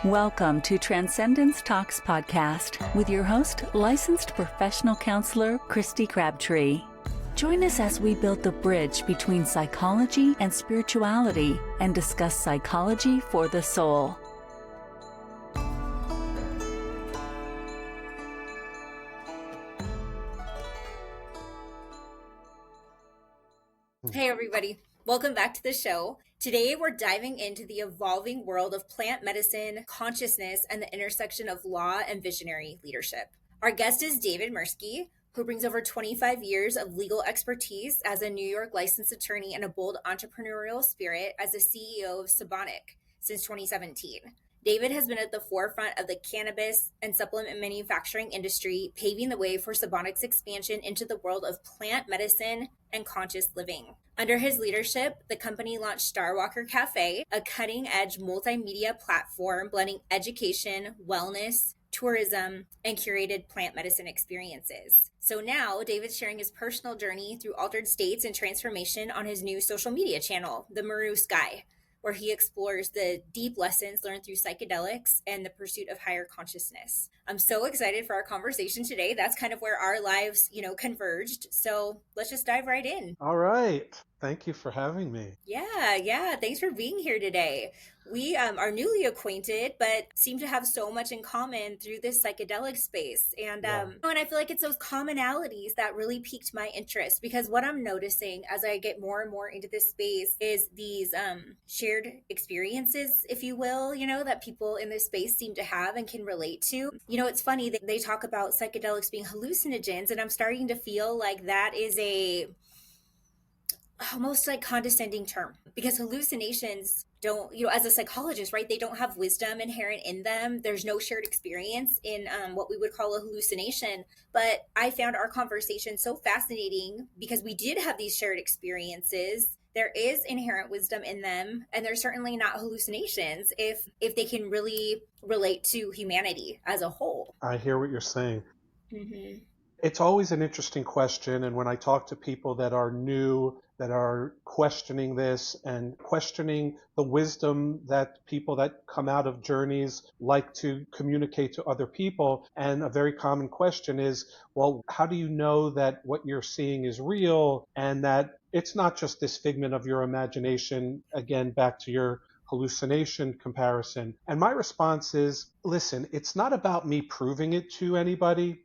Welcome to Transcendence Talks podcast with your host, licensed professional counselor, Kristy Crabtree. Join us as we build the bridge between psychology and spirituality and discuss psychology for the soul. Hey everybody, welcome back to the show. Today we're diving into the evolving world of plant medicine, consciousness, and the intersection of law and visionary leadership. Our guest is David Mersky, who brings over 25 years of legal expertise as a New York licensed attorney and a bold entrepreneurial spirit as the CEO of Psychedelics since 2017. David has been at the forefront of the cannabis and supplement manufacturing industry, paving the way for Psychedelics' expansion into the world of plant medicine and conscious living. Under his leadership, the company launched Starwalker Cafe, a cutting-edge multimedia platform blending education, wellness, tourism, and curated plant medicine experiences. So now, David's sharing his personal journey through altered states and transformation on his new social media channel, The Maru Sky, where he explores the deep lessons learned through psychedelics and the pursuit of higher consciousness. I'm so excited for our conversation today. That's kind of where our lives, converged. So let's just dive right in. All right. Thank you for having me. Yeah. Thanks for being here today. We are newly acquainted, but seem to have so much in common through this psychedelic space. And and I feel like it's those commonalities that really piqued my interest, because what I'm noticing as I get more and more into this space is these shared experiences, if you will, that people in this space seem to have and can relate to. It's funny that they talk about psychedelics being hallucinogens, and I'm starting to feel like that is a almost like condescending term, because hallucinations don't, as a psychologist, right, they don't have wisdom inherent in them. There's no shared experience in what we would call a hallucination. But I found our conversation so fascinating because we did have these shared experiences. There is inherent wisdom in them, and they're certainly not hallucinations if they can really relate to humanity as a whole. I hear what you're saying. Mm-hmm. It's always an interesting question. And when I talk to people that are new, that are questioning this and questioning the wisdom that people that come out of journeys like to communicate to other people, and a very common question is, well, how do you know that what you're seeing is real and that it's not just this figment of your imagination? Again, back to your hallucination comparison. And my response is, listen, it's not about me proving it to anybody.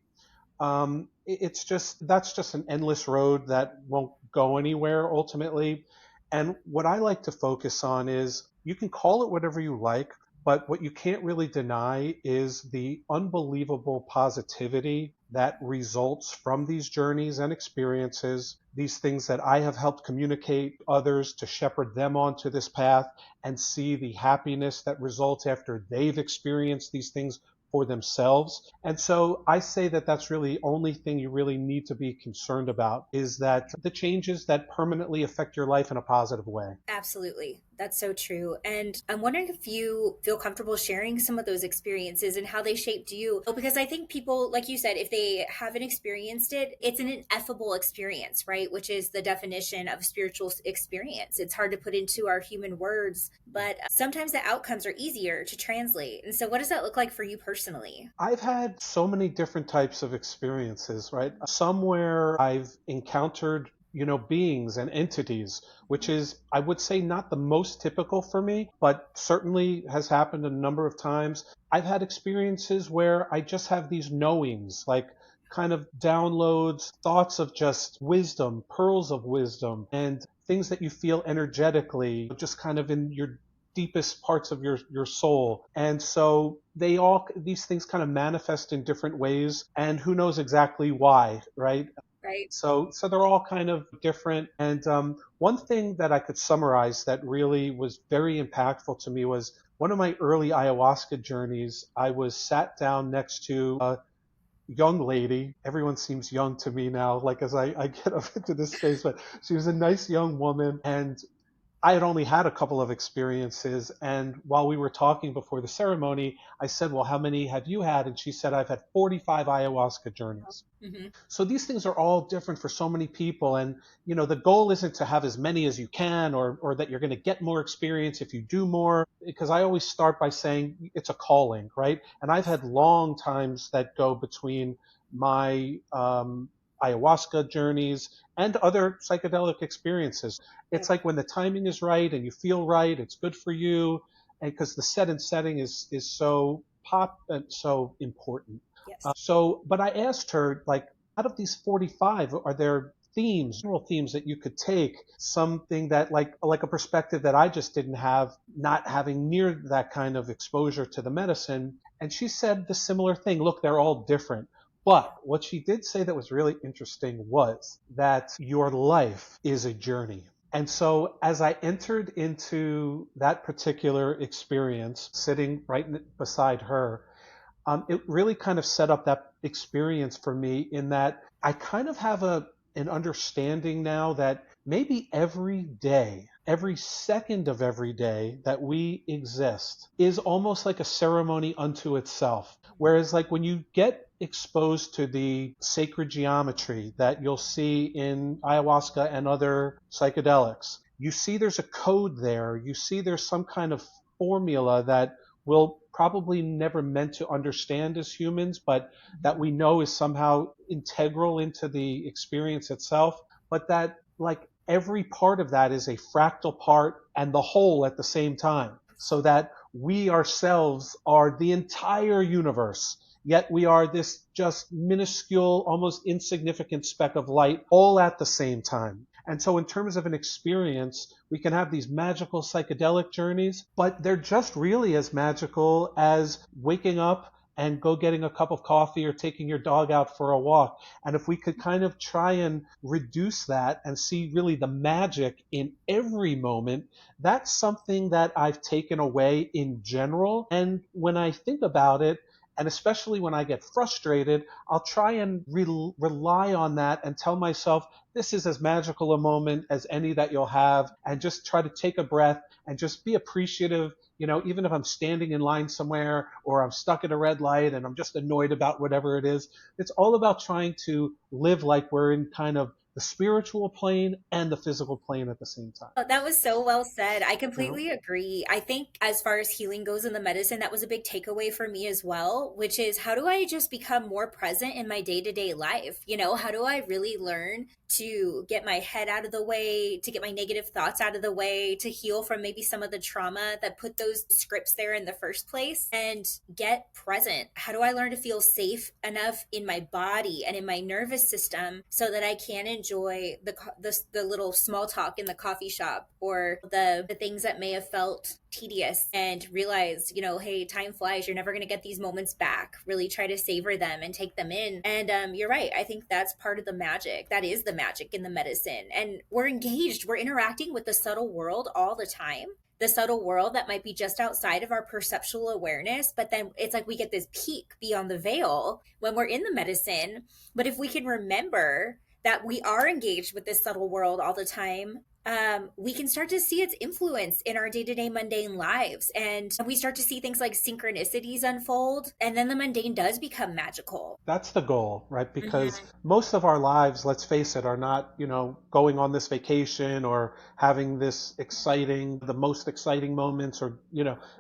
That's just an endless road that won't go anywhere ultimately. And what I like to focus on is, you can call it whatever you like, but what you can't really deny is the unbelievable positivity that results from these journeys and experiences, these things that I have helped communicate others to shepherd them onto this path and see the happiness that results after they've experienced these things for themselves. And so I say that that's really the only thing you really need to be concerned about, is that the changes that permanently affect your life in a positive way. Absolutely. That's so true. And I'm wondering if you feel comfortable sharing some of those experiences and how they shaped you. Because I think people, like you said, if they haven't experienced it, it's an ineffable experience, right? Which is the definition of spiritual experience. It's hard to put into our human words, but sometimes the outcomes are easier to translate. And so what does that look like for you personally? I've had so many different types of experiences, right? Somewhere I've encountered beings and entities, which is, I would say, not the most typical for me, but certainly has happened a number of times. I've had experiences where I just have these knowings, like kind of downloads, thoughts of just wisdom, pearls of wisdom, and things that you feel energetically, just kind of in your deepest parts of your soul. And so these things kind of manifest in different ways, and who knows exactly why, right? Right. So they're all kind of different. And one thing that I could summarize that really was very impactful to me was one of my early ayahuasca journeys. I was sat down next to a young lady. Everyone seems young to me now, like as I get up into this space, but she was a nice young woman. And I had only had a couple of experiences. And while we were talking before the ceremony, I said, well, how many have you had? And she said, I've had 45 ayahuasca journeys. Mm-hmm. So these things are all different for so many people. And, the goal isn't to have as many as you can, or that you're going to get more experience if you do more, because I always start by saying it's a calling, right? And I've had long times that go between my ayahuasca journeys and other psychedelic experiences. It's like when the timing is right and you feel right, it's good for you, and because the set and setting is so so important. Yes. But I asked her, like, out of these 45, are there themes, general themes that you could take, something that like a perspective that I just didn't have, not having near that kind of exposure to the medicine? And she said the similar thing. Look, they're all different. But what she did say that was really interesting was that your life is a journey. And so as I entered into that particular experience, sitting right beside her, it really kind of set up that experience for me, in that I kind of have an understanding now that maybe every day, every second of every day that we exist is almost like a ceremony unto itself. Whereas like when you get exposed to the sacred geometry that you'll see in ayahuasca and other psychedelics, you see there's a code there. You see there's some kind of formula that we'll probably never meant to understand as humans, but that we know is somehow integral into the experience itself. But that, like, every part of that is a fractal part and the whole at the same time, so that we ourselves are the entire universe, yet we are this just minuscule, almost insignificant speck of light all at the same time. And so in terms of an experience, we can have these magical psychedelic journeys, but they're just really as magical as waking up and go getting a cup of coffee or taking your dog out for a walk. And if we could kind of try and reduce that and see really the magic in every moment, that's something that I've taken away in general. And when I think about it, and especially when I get frustrated, I'll try and rely on that and tell myself, this is as magical a moment as any that you'll have, and just try to take a breath and just be appreciative. Even if I'm standing in line somewhere or I'm stuck at a red light and I'm just annoyed about whatever it is, it's all about trying to live like we're in kind of the spiritual plane and the physical plane at the same time. Oh, that was so well said. I You know? completely agree. I think as far as healing goes in the medicine, that was a big takeaway for me as well, which is how do I just become more present in my day-to-day life? How do I really learn to get my head out of the way, to get my negative thoughts out of the way, to heal from maybe some of the trauma that put those scripts there in the first place, and get present? How do I learn to feel safe enough in my body and in my nervous system so that I can enjoy the little small talk in the coffee shop, or the things that may have felt tedious, and realize, hey, time flies. You're never going to get these moments back. Really try to savor them and take them in. And you're right. I think that's part of the magic. That is the magic in the medicine. And we're engaged. We're interacting with the subtle world all the time. The subtle world that might be just outside of our perceptual awareness, but then it's like we get this peek beyond the veil when we're in the medicine. But if we can remember that we are engaged with this subtle world all the time, we can start to see its influence in our day-to-day mundane lives. And we start to see things like synchronicities unfold. And then the mundane does become magical. That's the goal, right? Because Mhm. most of our lives, let's face it, are not, going on this vacation or having the most exciting moments, or,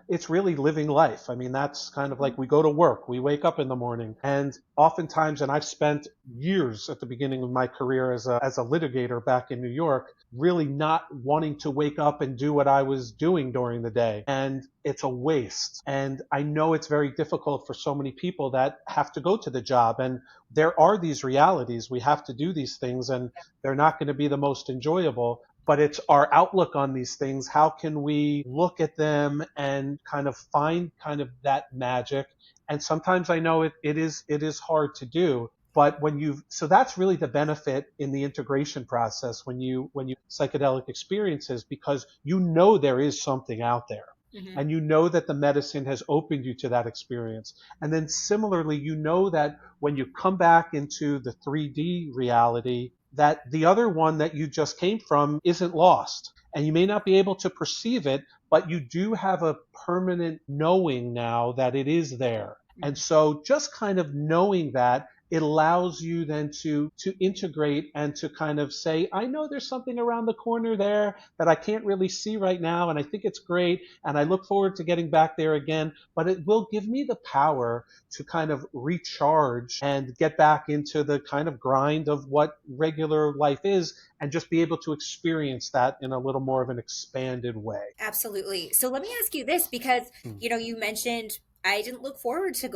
it's really living life. I mean, that's kind of like we go to work, we wake up in the morning, and oftentimes, and I've spent years at the beginning of my career as a litigator back in New York, really not wanting to wake up and do what I was doing during the day. And it's a waste. And I know it's very difficult for so many people that have to go to the job. And there are these realities. We have to do these things, and they're not going to be the most enjoyable. But it's our outlook on these things. How can we look at them and kind of find kind of that magic? And sometimes I know it is hard to do. But so that's really the benefit in the integration process when you psychedelic experiences, because there is something out there. Mhm. And that the medicine has opened you to that experience. And then similarly, that when you come back into the 3D reality, that the other one that you just came from isn't lost. And you may not be able to perceive it, but you do have a permanent knowing now that it is there. And so just kind of knowing that, it allows you then to integrate and to kind of say, I know there's something around the corner there that I can't really see right now, and I think it's great, and I look forward to getting back there again, but it will give me the power to kind of recharge and get back into the kind of grind of what regular life is, and just be able to experience that in a little more of an expanded way. Absolutely. So let me ask you this, because Hmm. you mentioned I didn't look forward to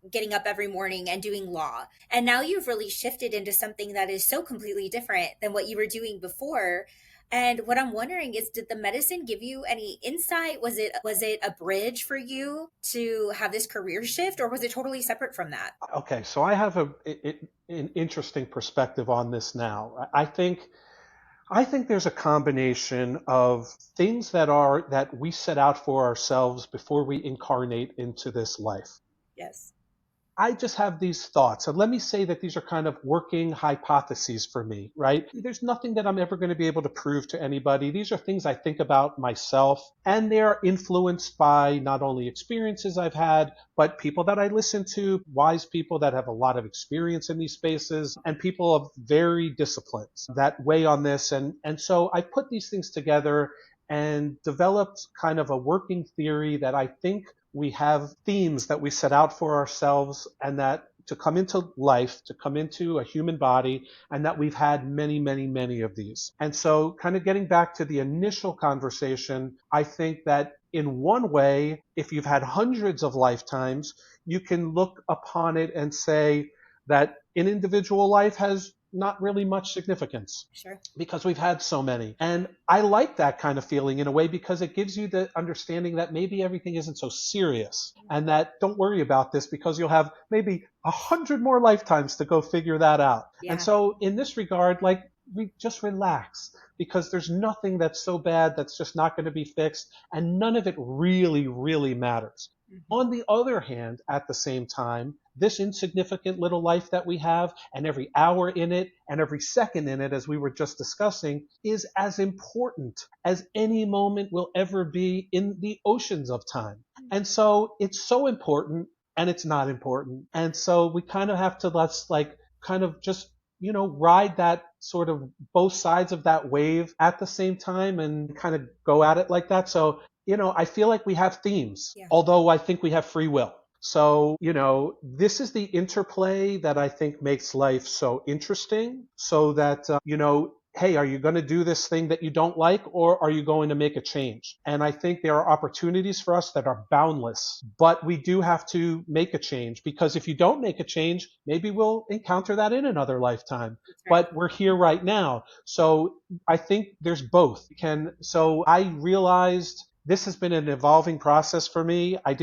getting up every morning and doing law. And now you've really shifted into something that is so completely different than what you were doing before. And what I'm wondering is, did the medicine give you any insight? Was it a bridge for you to have this career shift, or was it totally separate from that? Okay, so I have an interesting perspective on this now. I think there's a combination of things that we set out for ourselves before we incarnate into this life. Yes. I just have these thoughts. And let me say that these are kind of working hypotheses for me, right? There's nothing that I'm ever going to be able to prove to anybody. These are things I think about myself, and they are influenced by not only experiences I've had, but people that I listen to, wise people that have a lot of experience in these spaces, and people of varied disciplines that weigh on this. And so I put these things together and developed kind of a working theory that I think we have themes that we set out for ourselves, and that to come into life, to come into a human body, and that we've had many, many, many of these. And so kind of getting back to the initial conversation, I think that in one way, if you've had hundreds of lifetimes, you can look upon it and say that an individual life has not really much significance Sure. because we've had so many. And I like that kind of feeling in a way, because it gives you the understanding that maybe everything isn't so serious, and that don't worry about this because you'll have maybe 100 more lifetimes to go figure that out. And Yeah. so in this regard, like, we just relax, because there's nothing that's so bad that's just not going to be fixed, and none of it really, really matters. Mhm. On the other hand, at the same time, this insignificant little life that we have, and every hour in it, and every second in it, as we were just discussing, is as important as any moment will ever be in the oceans of time. And so it's so important, and it's not important. And so we kind of have to, let's like kind of just, ride that sort of both sides of that wave at the same time, and kind of go at it like that. So, I feel like we have themes, Yeah. although I think we have free will. So, this is the interplay that I think makes life so interesting, so that, hey, are you going to do this thing that you don't like, or are you going to make a change? And I think there are opportunities for us that are boundless, but we do have to make a change, because if you don't make a change, maybe we'll encounter that in another lifetime. That's right. But we're here right now. So I think there's both. So I realized this has been an evolving process for me. I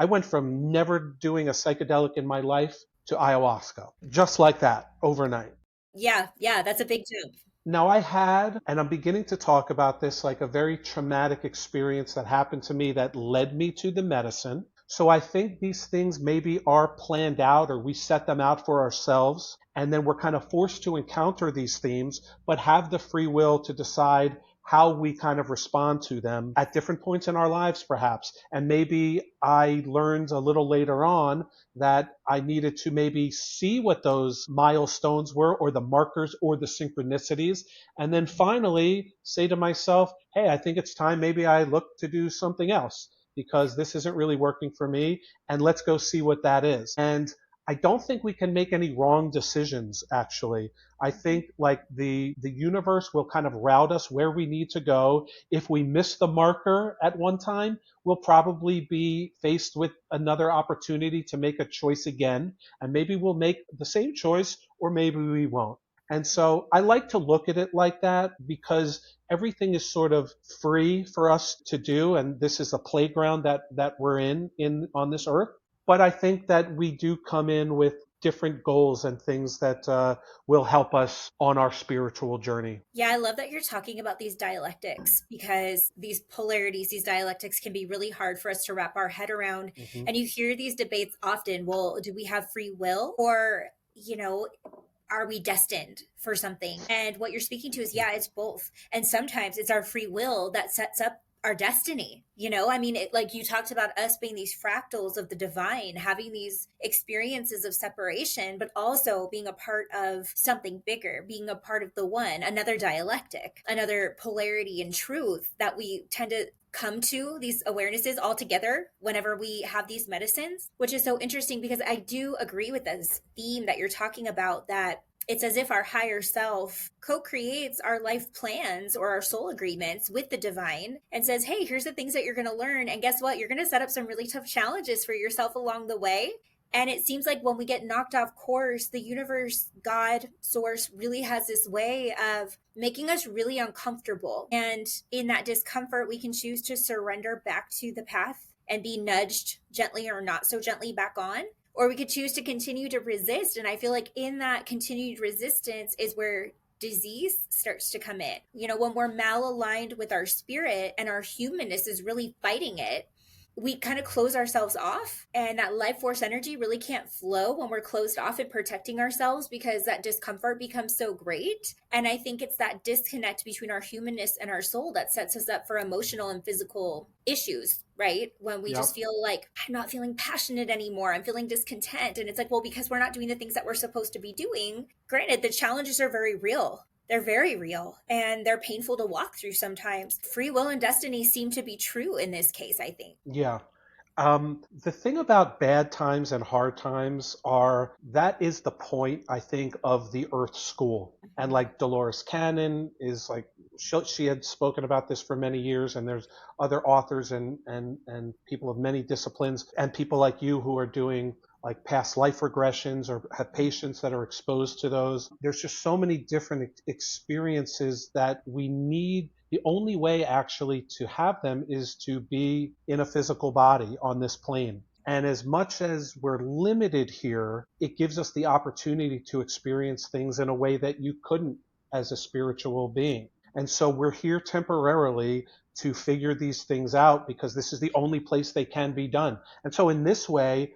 went from never doing a psychedelic in my life to ayahuasca, just like that, overnight. Yeah. Yeah. That's a big jump. Now, I had, and I'm beginning to talk about this, like a very traumatic experience that happened to me that led me to the medicine. So I think these things maybe are planned out, or we set them out for ourselves, and then we're kind of forced to encounter these themes, but have the free will to decide how we kind of respond to them at different points in our lives, perhaps. And maybe I learned a little later on that I needed to maybe see what those milestones were, or the markers, or the synchronicities, and then finally say to myself, hey, I think it's time maybe I look to do something else, because this isn't really working for me, and let's go see what that is. And I don't think we can make any wrong decisions, actually. I think like the universe will kind of route us where we need to go. If we miss the marker at one time, we'll probably be faced with another opportunity to make a choice again. And maybe we'll make the same choice, or maybe we won't. And so I like to look at it like that, because everything is sort of free for us to do. And this is a playground that we're in on this earth. But I think that we do come in with different goals and things that will help us on our spiritual journey. Yeah, I love that you're talking about these dialectics, because these polarities, these dialectics can be really hard for us to wrap our head around. Hmm. And you hear these debates often. Well, do we have free will? Or, are we destined for something? And what you're speaking to is, yeah, it's both. And sometimes it's our free will that sets up our destiny. I mean, like you talked about us being these fractals of the divine, having these experiences of separation, but also being a part of something bigger, being a part of the one, another dialectic, another polarity and truth that we tend to come to these awarenesses all together whenever we have these medicines, which is so interesting because I do agree with this theme that you're talking about, that it's as if our higher self co-creates our life plans or our soul agreements with the divine and says, hey, here's the things that you're going to learn. And guess what? You're going to set up some really tough challenges for yourself along the way. And it seems like when we get knocked off course, the universe, God, source really has this way of making us really uncomfortable. And in that discomfort, we can choose to surrender back to the path and be nudged gently or not so gently back on. Or we could choose to continue to resist. And I feel like in that continued resistance is where disease starts to come in. When we're malaligned with our spirit and our humanness is really fighting it, we kind of close ourselves off, and that life force energy really can't flow when we're closed off and protecting ourselves, because that discomfort becomes so great. And I think it's that disconnect between our humanness and our soul that sets us up for emotional and physical issues, right? When we just feel like, I'm not feeling passionate anymore, I'm feeling discontent. And it's like, well, because we're not doing the things that we're supposed to be doing. Granted, the challenges are very real. They're very real and they're painful to walk through sometimes. Free will and destiny seem to be true in this case, I think. Yeah. The thing about bad times and hard times are that is the point, I think, of the Earth School. And like Dolores Cannon is like, she had spoken about this for many years, and there's other authors and people of many disciplines and people like you who are doing like past life regressions or have patients that are exposed to those. There's just so many different experiences that we need. The only way actually to have them is to be in a physical body on this plane. And as much as we're limited here, it gives us the opportunity to experience things in a way that you couldn't as a spiritual being. And so we're here temporarily to figure these things out because this is the only place they can be done. And so in this way,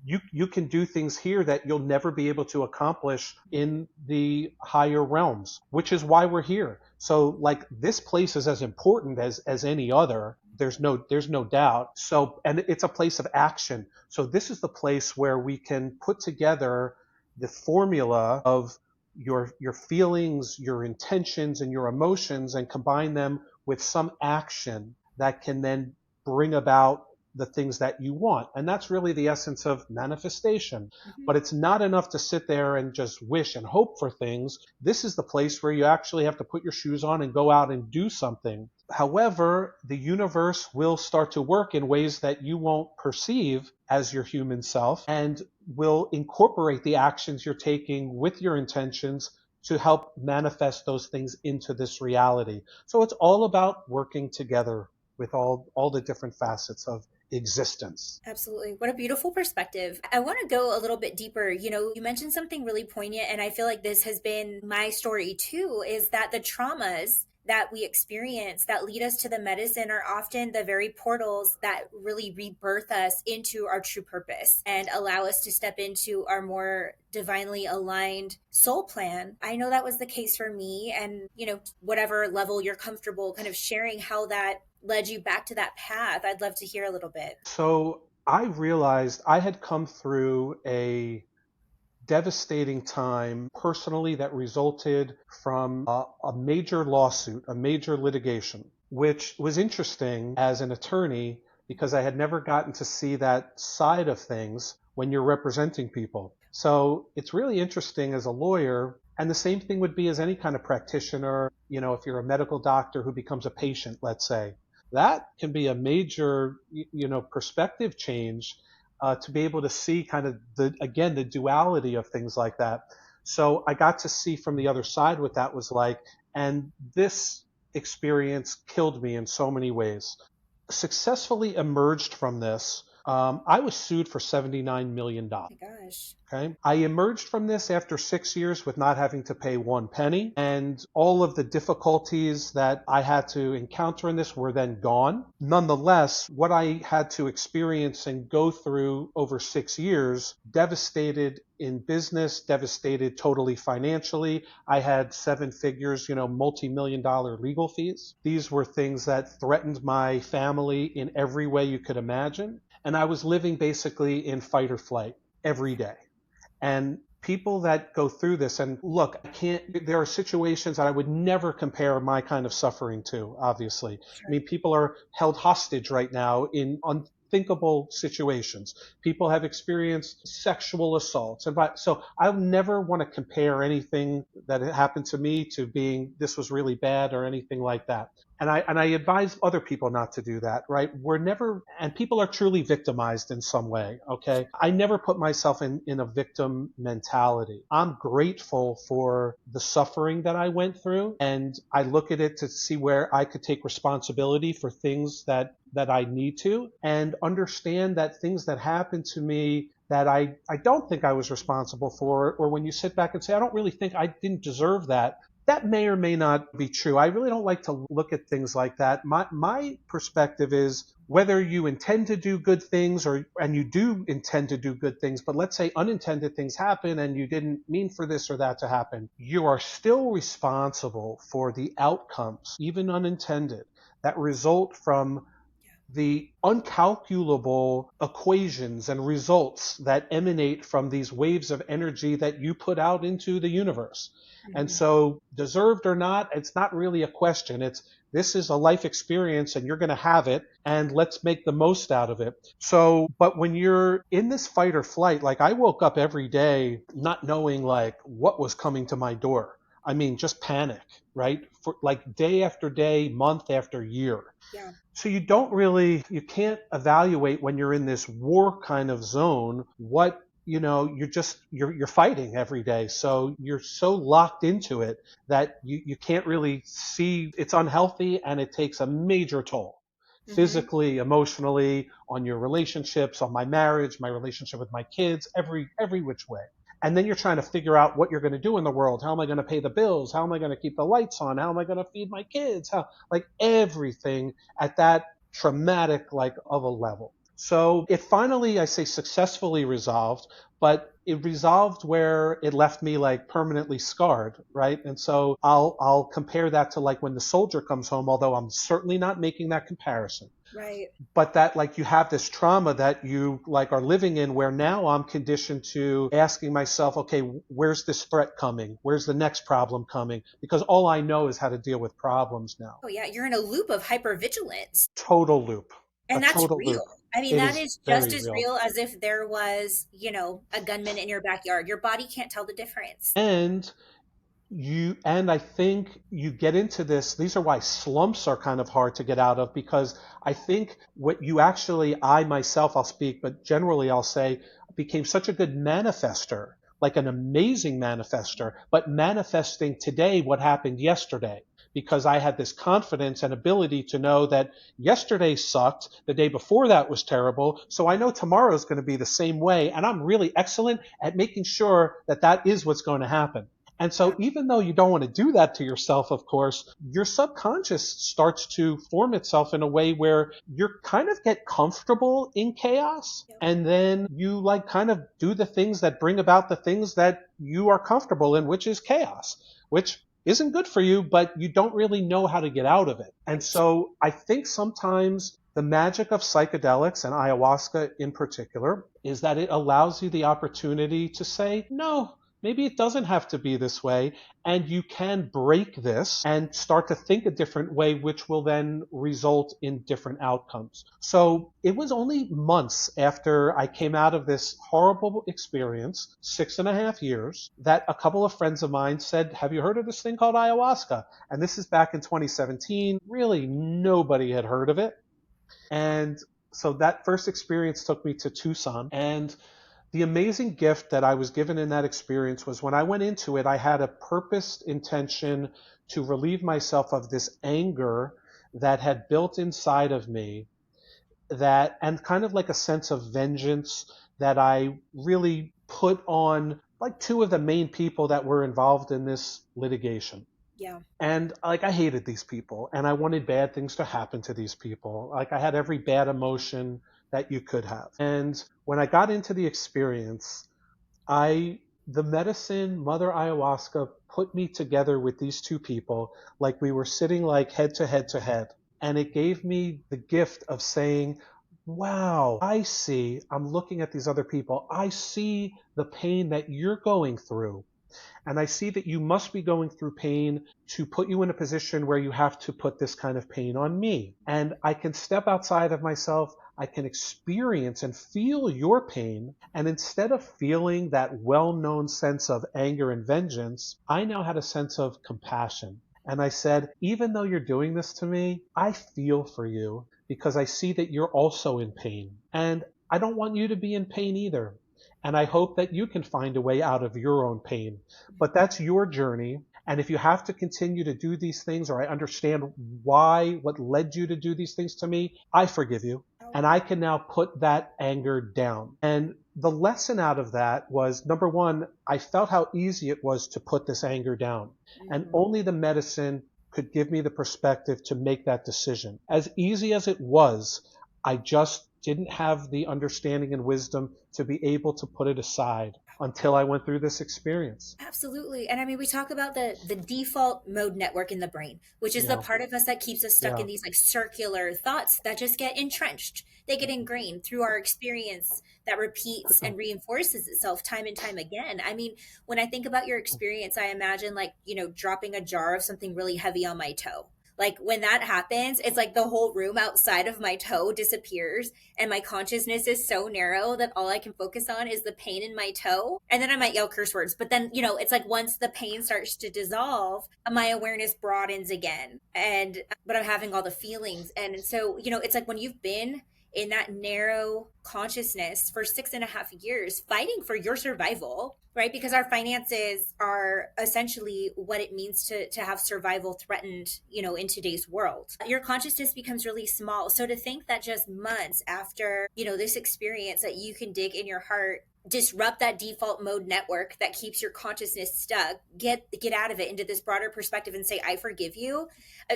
you can do things here that you'll never be able to accomplish in the higher realms, which is why we're here. So like this place is as important as any other. There's no doubt. So, and it's a place of action. So this is the place where we can put together the formula of your feelings, your intentions, and your emotions, and combine them with some action that can then bring about the things that you want. And that's really the essence of manifestation. But it's not enough to sit there and just wish and hope for things. This is the place where you actually have to put your shoes on and go out and do something. However, the universe will start to work in ways that you won't perceive as your human self, and will incorporate the actions you're taking with your intentions to help manifest those things into this reality. So it's all about working together with all the different facets of existence. Absolutely. What a beautiful perspective. I want to go a little bit deeper. You mentioned something really poignant, and I feel like this has been my story too, is that the traumas that we experience that lead us to the medicine are often the very portals that really rebirth us into our true purpose and allow us to step into our more divinely aligned soul plan. I know that was the case for me, and whatever level you're comfortable kind of sharing how that led you back to that path, I'd love to hear a little bit. So I realized I had come through a devastating time personally that resulted from a major lawsuit, a major litigation, which was interesting as an attorney because I had never gotten to see that side of things when you're representing people. So it's really interesting as a lawyer. And the same thing would be as any kind of practitioner, if you're a medical doctor who becomes a patient, let's say. That can be a major, perspective change to be able to see kind of the duality of things like that. So I got to see from the other side what that was like. And this experience killed me in so many ways. Successfully emerged from this. I was sued for $79 million. Oh my gosh. Okay. I emerged from this after 6 years with not having to pay one penny, and all of the difficulties that I had to encounter in this were then gone. Nonetheless, what I had to experience and go through over 6 years devastated in business, devastated totally financially. I had seven figures, multi-million-dollar legal fees. These were things that threatened my family in every way you could imagine. And I was living basically in fight or flight every day. And people that go through this, and look, there are situations that I would never compare my kind of suffering to, obviously. Sure. I mean, people are held hostage right now in unthinkable situations. People have experienced sexual assaults. So I never want to compare anything that happened to me to being this was really bad or anything like that. And I advise other people not to do that, right? And people are truly victimized in some way, okay? I never put myself in a victim mentality. I'm grateful for the suffering that I went through, and I look at it to see where I could take responsibility for things that I need to, and understand that things that happened to me that I don't think I was responsible for, or when you sit back and say, I don't really think I didn't deserve that, that may or may not be true. I really don't like to look at things like that. My perspective is whether you intend to do good things and you do intend to do good things, but let's say unintended things happen and you didn't mean for this or that to happen, you are still responsible for the outcomes, even unintended, that result from the uncalculable equations and results that emanate from these waves of energy that you put out into the universe. Mm-hmm. And so, deserved or not, it's not really a question. This is a life experience and you're going to have it, and let's make the most out of it. So, but when you're in this fight or flight, like I woke up every day not knowing like what was coming to my door. I mean, just panic, right? For like day after day, month after year. Yeah. So you can't evaluate when you're in this war kind of zone what, you're fighting every day. So you're so locked into it that you can't really see it's unhealthy, and it takes a major toll physically, emotionally, on your relationships, on my marriage, my relationship with my kids, every which way. And then you're trying to figure out what you're going to do in the world. How am I going to pay the bills? How am I going to keep the lights on? How am I going to feed my kids? Like everything at that traumatic, like of a level. So it finally, I say, successfully resolved, but it resolved where it left me like permanently scarred, right? And so I'll compare that to like when the soldier comes home, although I'm certainly not making that comparison. Right. But that like you have this trauma that you like are living in, where now I'm conditioned to asking myself, okay, where's this threat coming? Where's the next problem coming? Because all I know is how to deal with problems now. Oh yeah, you're in a loop of hypervigilance. Total loop. A And that's total real. loop. I mean, It that is is just very as real. real as if there was, a gunman in your backyard. Your body can't tell the difference. And I think you get into this, these are why slumps are kind of hard to get out of, because I think I myself, I'll speak, but generally I'll say, became such a good manifester, like an amazing manifester, but manifesting today what happened yesterday, because I had this confidence and ability to know that yesterday sucked, the day before that was terrible, so I know tomorrow is going to be the same way, and I'm really excellent at making sure that that is what's going to happen. And so even though you don't want to do that to yourself, of course, your subconscious starts to form itself in a way where you kind of get comfortable in chaos. Yep. And then you like kind of do the things that bring about the things that you are comfortable in, which is chaos, which isn't good for you, but you don't really know how to get out of it. And so I think sometimes the magic of psychedelics, and ayahuasca in particular, is that it allows you the opportunity to say, no, maybe it doesn't have to be this way, and you can break this and start to think a different way, which will then result in different outcomes. So it was only months after I came out of this horrible experience, 6.5 years, that a couple of friends of mine said, have you heard of this thing called ayahuasca? And this is back in 2017. Really, nobody had heard of it. And so that first experience took me to Tucson, and the amazing gift that I was given in that experience was when I went into it, I had a purposed intention to relieve myself of this anger that had built inside of me, and kind of like a sense of vengeance that I really put on like two of the main people that were involved in this litigation. Yeah. And like I hated these people and I wanted bad things to happen to these people. Like I had every bad emotion that you could have. And when I got into the experience, the medicine, Mother Ayahuasca, put me together with these two people like we were sitting like head to head to head. And it gave me the gift of saying, wow, I'm looking at these other people. I see the pain that you're going through. And I see that you must be going through pain to put you in a position where you have to put this kind of pain on me. And I can step outside of myself. I can experience and feel your pain. And instead of feeling that well-known sense of anger and vengeance, I now had a sense of compassion. And I said, even though you're doing this to me, I feel for you because I see that you're also in pain. And I don't want you to be in pain either. And I hope that you can find a way out of your own pain. But that's your journey. And if you have to continue to do these things, or I understand what led you to do these things to me, I forgive you. And I can now put that anger down. And the lesson out of that was, number one, I felt how easy it was to put this anger down. And only the medicine could give me the perspective to make that decision. As easy as it was, I just didn't have the understanding and wisdom to be able to put it aside until I went through this experience. Absolutely. And I mean, we talk about the default mode network in the brain, which is the part of us that keeps us stuck in these like circular thoughts that just get entrenched. They get ingrained through our experience that repeats and reinforces itself time and time again. I mean, when I think about your experience, I imagine like, dropping a jar of something really heavy on my toe. Like when that happens, it's like the whole room outside of my toe disappears and my consciousness is so narrow that all I can focus on is the pain in my toe. And then I might yell curse words. But then, it's like once the pain starts to dissolve, my awareness broadens again. But I'm having all the feelings. And so, it's like when you've been in that narrow consciousness for 6.5 years, fighting for your survival, right? Because our finances are essentially what it means to have survival threatened, in today's world. Your consciousness becomes really small. So to think that just months after, this experience that you can dig in your heart, disrupt that default mode network that keeps your consciousness stuck, get out of it into this broader perspective and say, I forgive you.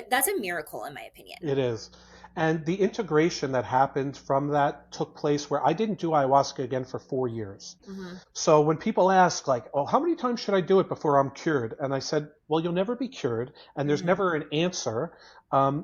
That's a miracle in my opinion. It is. And the integration that happened from that took place where I didn't do ayahuasca again for 4 years. Mm-hmm. So when people ask like, oh, how many times should I do it before I'm cured? And I said, well, you'll never be cured and there's never an answer.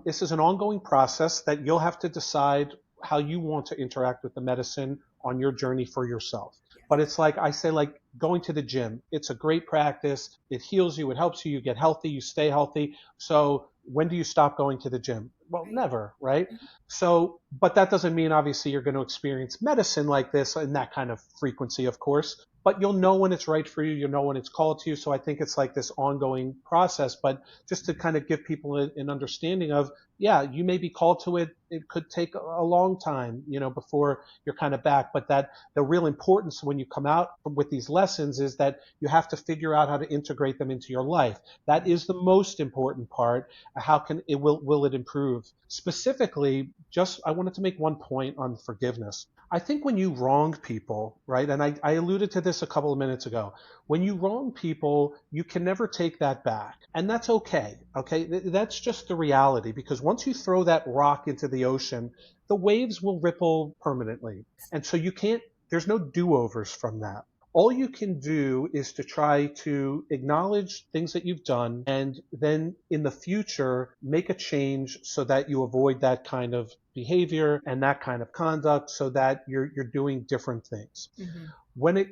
This is an ongoing process that you'll have to decide how you want to interact with the medicine on your journey for yourself. But it's like, I say like going to the gym. It's a great practice. It heals you. It helps you. You get healthy. You stay healthy. So when do you stop going to the gym? Well, never, right? So, but that doesn't mean obviously you're going to experience medicine like this in that kind of frequency, of course. But you'll know when it's right for you. You'll know when it's called to you. So I think it's like this ongoing process. But just to kind of give people an understanding of, yeah, you may be called to it. It could take a long time, before you're kind of back. But that the real importance when you come out with these lessons is that you have to figure out how to integrate them into your life. That is the most important part. How will it improve? Specifically, I wanted to make one point on forgiveness. I think when you wrong people, right, and I alluded to this a couple of minutes ago, when you wrong people, you can never take that back. And that's okay, That's just the reality, because once you throw that rock into the ocean, the waves will ripple permanently. And so there's no do-overs from that. All you can do is to try to acknowledge things that you've done and then in the future make a change so that you avoid that kind of behavior and that kind of conduct so that you're doing different things. Mm-hmm.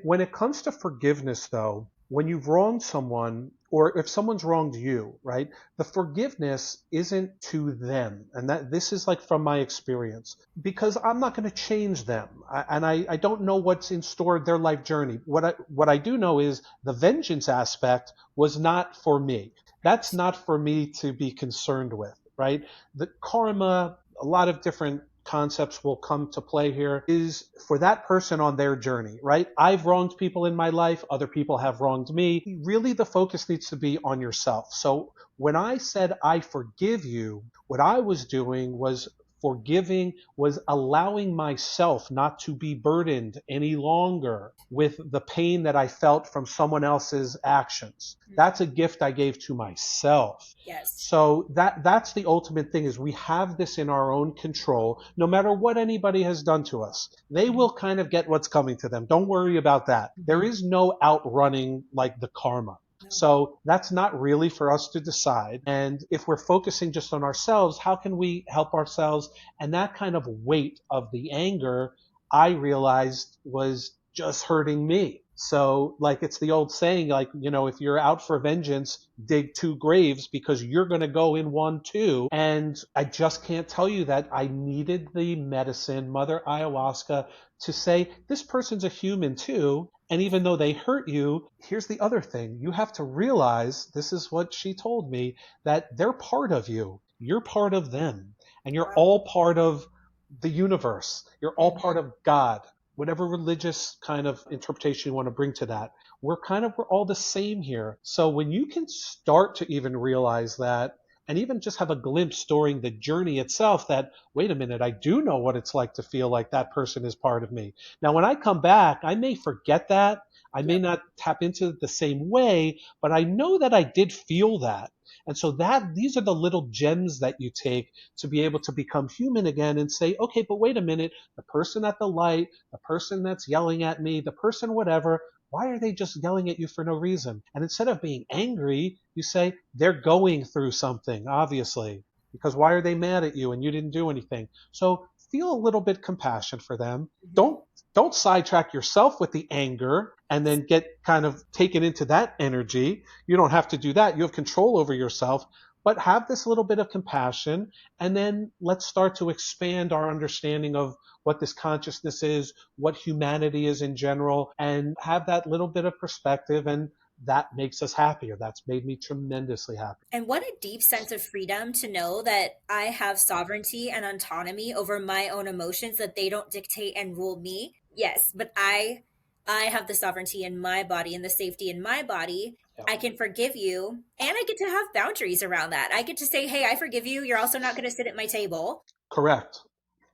When it comes to forgiveness though, when you've wronged someone or if someone's wronged you, right, the forgiveness isn't to them. And this is like from my experience, because I'm not going to change them. I don't know what's in store in their life journey. What I do know is the vengeance aspect was not for me. That's not for me to be concerned with, right? The karma, a lot of different concepts will come to play here, is for that person on their journey, right? I've wronged people in my life. Other people have wronged me. Really, the focus needs to be on yourself. So when I said, I forgive you, what I was doing was forgiving, was allowing myself not to be burdened any longer with the pain that I felt from someone else's actions. That's a gift I gave to myself. Yes. So that's the ultimate thing, is we have this in our own control. No matter what anybody has done to us, they will kind of get what's coming to them. Don't worry about that. There is no outrunning like the karma. So that's not really for us to decide. And if we're focusing just on ourselves, how can we help ourselves? And that kind of weight of the anger, I realized, was just hurting me. So like, it's the old saying, like, if you're out for vengeance, dig two graves, because you're going to go in one too. And I just can't tell you that I needed the medicine, Mother Ayahuasca, to say, this person's a human too. And even though they hurt you, here's the other thing. You have to realize, this is what she told me, that they're part of you. You're part of them. And you're all part of the universe. You're all part of God. Whatever religious kind of interpretation you want to bring to that, we're all the same here. So when you can start to even realize that, and even just have a glimpse during the journey itself that, wait a minute, I do know what it's like to feel like that person is part of me. Now, when I come back, I may forget that. I may not tap into it the same way, but I know that I did feel that. And so these are the little gems that you take to be able to become human again and say, okay, but wait a minute, the person at the light, the person that's yelling at me, the person whatever, why are they just yelling at you for no reason? And instead of being angry, you say, they're going through something, obviously, because why are they mad at you and you didn't do anything? So feel a little bit compassion for them. Don't sidetrack yourself with the anger and then get kind of taken into that energy. You don't have to do that. You have control over yourself, but have this little bit of compassion, and then let's start to expand our understanding of what this consciousness is, what humanity is in general, and have that little bit of perspective, and that makes us happier. That's made me tremendously happy. And what a deep sense of freedom to know that I have sovereignty and autonomy over my own emotions, that they don't dictate and rule me. Yes, but I have the sovereignty in my body and the safety in my body. Yeah. I can forgive you, and I get to have boundaries around that. I get to say, hey, I forgive you. You're also not going to sit at my table. Correct.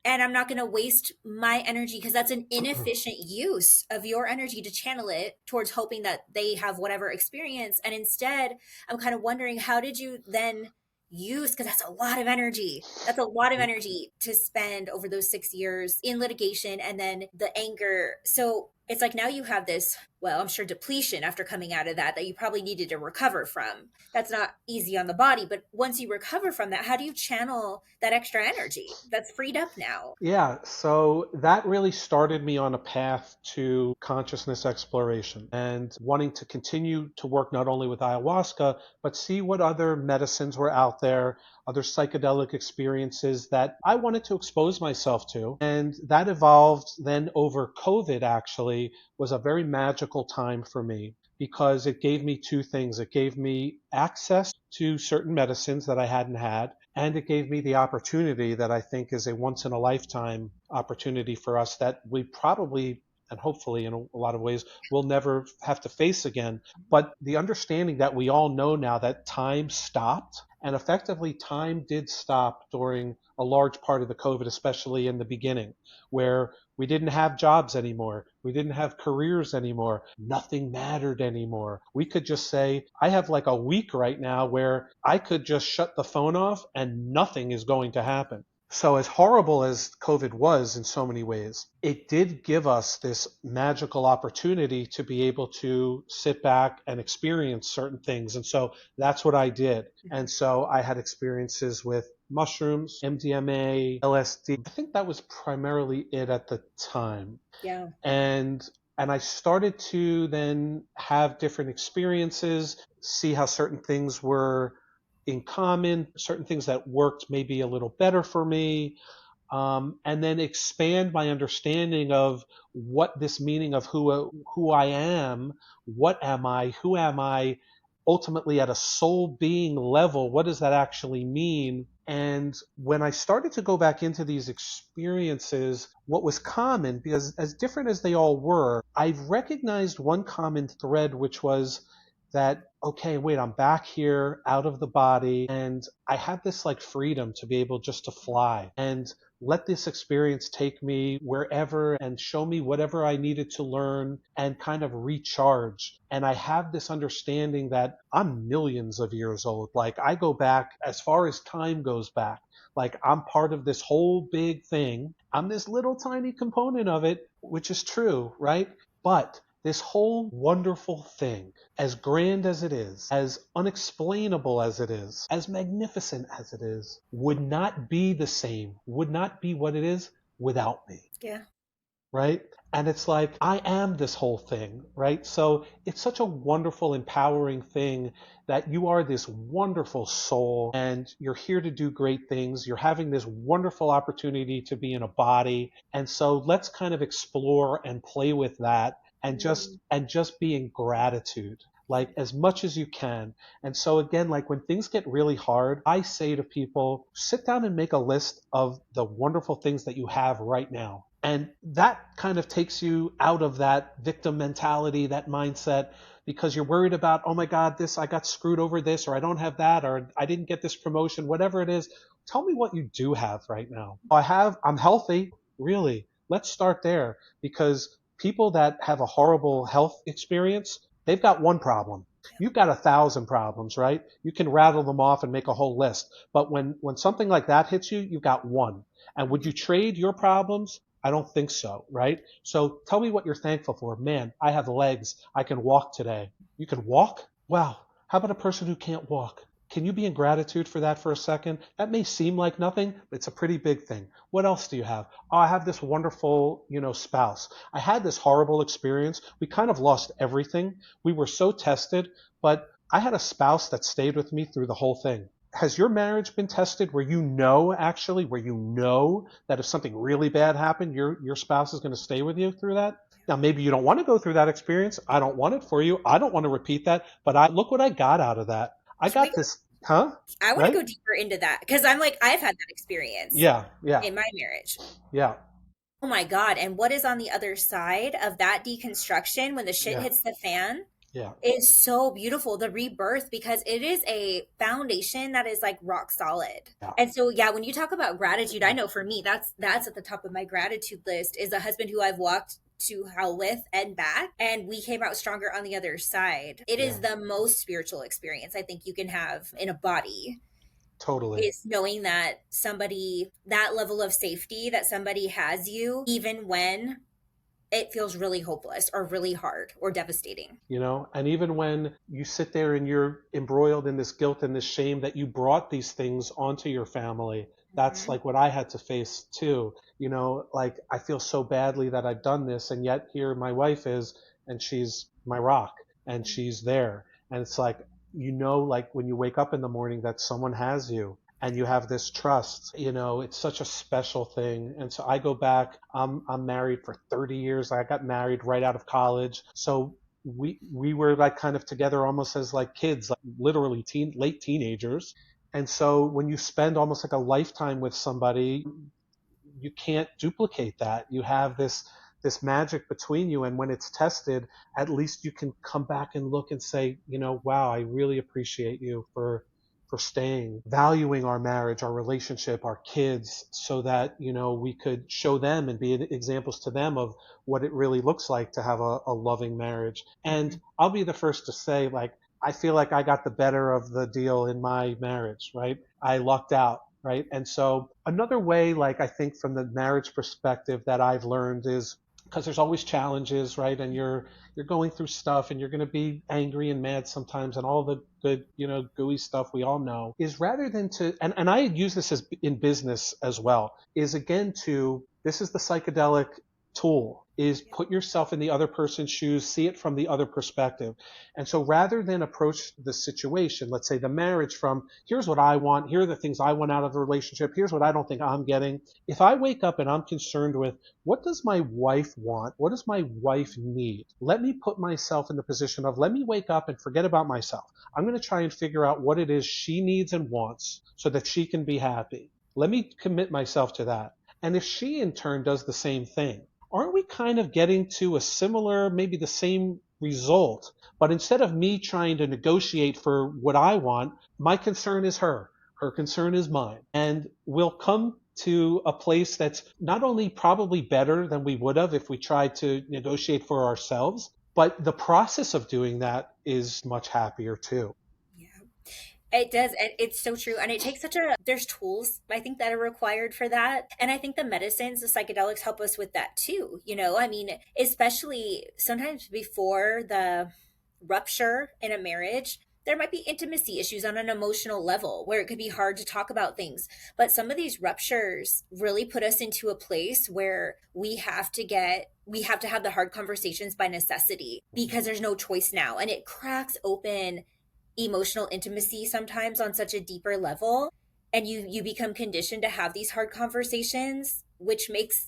And I'm not going to waste my energy, because that's an inefficient use of your energy to channel it towards hoping that they have whatever experience. And instead, I'm kind of wondering, how did you then use, because that's a lot of energy. That's a lot of energy to spend over those 6 years in litigation, and then the anger. So it's like now you have this, well, I'm sure depletion after coming out of that you probably needed to recover from. That's not easy on the body, but once you recover from that, how do you channel that extra energy that's freed up now? Yeah, so that really started me on a path to consciousness exploration and wanting to continue to work not only with ayahuasca, but see what other medicines were out there, other psychedelic experiences that I wanted to expose myself to. And that evolved then over COVID, actually, was a very magical time for me, because it gave me two things. It gave me access to certain medicines that I hadn't had, and it gave me the opportunity that I think is a once in a lifetime opportunity for us that we probably, and hopefully in a lot of ways, will never have to face again. But the understanding that we all know now that time stopped, and effectively time did stop during a large part of the COVID, especially in the beginning, where we didn't have jobs anymore. We didn't have careers anymore. Nothing mattered anymore. We could just say, I have like a week right now where I could just shut the phone off and nothing is going to happen. So as horrible as COVID was in so many ways, it did give us this magical opportunity to be able to sit back and experience certain things. And so that's what I did. And so I had experiences with mushrooms, MDMA, LSD. I think that was primarily it at the time. Yeah. And I started to then have different experiences, see how certain things were in common, certain things that worked maybe a little better for me, and then expand my understanding of what this meaning of who I am, what am I, who am I, ultimately at a soul being level, what does that actually mean? And when I started to go back into these experiences, what was common, because as different as they all were, I recognized one common thread, which was that, okay, wait, I'm back here out of the body and I have this like freedom to be able just to fly and let this experience take me wherever and show me whatever I needed to learn and kind of recharge. And I have this understanding that I'm millions of years old. Like I go back as far as time goes back. Like I'm part of this whole big thing. I'm this little tiny component of it, which is true, right? But this whole wonderful thing, as grand as it is, as unexplainable as it is, as magnificent as it is, would not be the same, would not be what it is without me. Yeah. Right? And it's like, I am this whole thing, right? So it's such a wonderful, empowering thing that you are this wonderful soul and you're here to do great things. You're having this wonderful opportunity to be in a body. And so let's kind of explore and play with that and just be in gratitude, like as much as you can. And so again, like when things get really hard, I say to people, sit down and make a list of the wonderful things that you have right now. And that kind of takes you out of that victim mentality, that mindset, because you're worried about, oh my God, I got screwed over this, or I don't have that, or I didn't get this promotion, whatever it is. Tell me what you do have right now. I'm healthy, really. Let's start there, because people that have a horrible health experience, they've got one problem. You've got 1,000 problems, right? You can rattle them off and make a whole list. But when something like that hits you, you've got one. And would you trade your problems? I don't think so, right? So tell me what you're thankful for. Man, I have legs. I can walk today. You can walk? Wow. How about a person who can't walk? Can you be in gratitude for that for a second? That may seem like nothing, but it's a pretty big thing. What else do you have? Oh, I have this wonderful, spouse. I had this horrible experience. We kind of lost everything. We were so tested, but I had a spouse that stayed with me through the whole thing. Has your marriage been tested where you know that if something really bad happened, your spouse is going to stay with you through that? Now, maybe you don't want to go through that experience. I don't want it for you. I don't want to repeat that. But look what I got out of that. I got this, huh? I want Right? to go deeper into that because I'm like, I've had that experience Yeah. in my marriage. Yeah. Oh my God. And what is on the other side of that deconstruction when the shit Yeah. hits the fan? Yeah. Is so beautiful, the rebirth, because it is a foundation that is like rock solid. Yeah. And so yeah, when you talk about gratitude, I know for me that's at the top of my gratitude list, is a husband who I've walked to hell with and back, and we came out stronger on the other side. It is the most spiritual experience I think you can have in a body. Totally. Is knowing that that level of safety, that somebody has you even when it feels really hopeless or really hard or devastating. And even when you sit there and you're embroiled in this guilt and this shame that you brought these things onto your family, that's like what I had to face too. Like I feel so badly that I've done this, and yet here my wife is, and she's my rock, and she's there. And it's like, like when you wake up in the morning that someone has you, and you have this trust, it's such a special thing. And so I go back, I'm married for 30 years. I got married right out of college. So we were like kind of together almost as like kids, like literally late teenagers. And so when you spend almost like a lifetime with somebody, you can't duplicate that. You have this magic between you. And when it's tested, at least you can come back and look and say, wow, I really appreciate you for staying, valuing our marriage, our relationship, our kids, so that, we could show them and be examples to them of what it really looks like to have a loving marriage. And I'll be the first to say, like, I feel like I got the better of the deal in my marriage, right? I lucked out, right? And so another way, like, I think from the marriage perspective that I've learned is, because there's always challenges, right? And you're going through stuff and you're going to be angry and mad sometimes and all the good, gooey stuff we all know, is rather than to, and I use this as in business as well, is again this is the psychedelic tool, is put yourself in the other person's shoes, see it from the other perspective. And so rather than approach the situation, let's say the marriage, from here's what I want, here are the things I want out of the relationship, here's what I don't think I'm getting. If I wake up and I'm concerned with, what does my wife want? What does my wife need? Let me put myself in the position of, let me wake up and forget about myself. I'm going to try and figure out what it is she needs and wants so that she can be happy. Let me commit myself to that. And if she in turn does the same thing, aren't we kind of getting to a similar, maybe the same result. But instead of me trying to negotiate for what I want, my concern is her. Her concern is mine. And we'll come to a place that's not only probably better than we would have if we tried to negotiate for ourselves, but the process of doing that is much happier too. Yeah. It does. And it's so true. And it takes there's tools, I think, that are required for that. And I think the medicines, the psychedelics help us with that too. I mean, especially sometimes before the rupture in a marriage, there might be intimacy issues on an emotional level where it could be hard to talk about things. But some of these ruptures really put us into a place where we have to have the hard conversations by necessity because there's no choice now. And it cracks open emotional intimacy sometimes on such a deeper level, and you become conditioned to have these hard conversations, which makes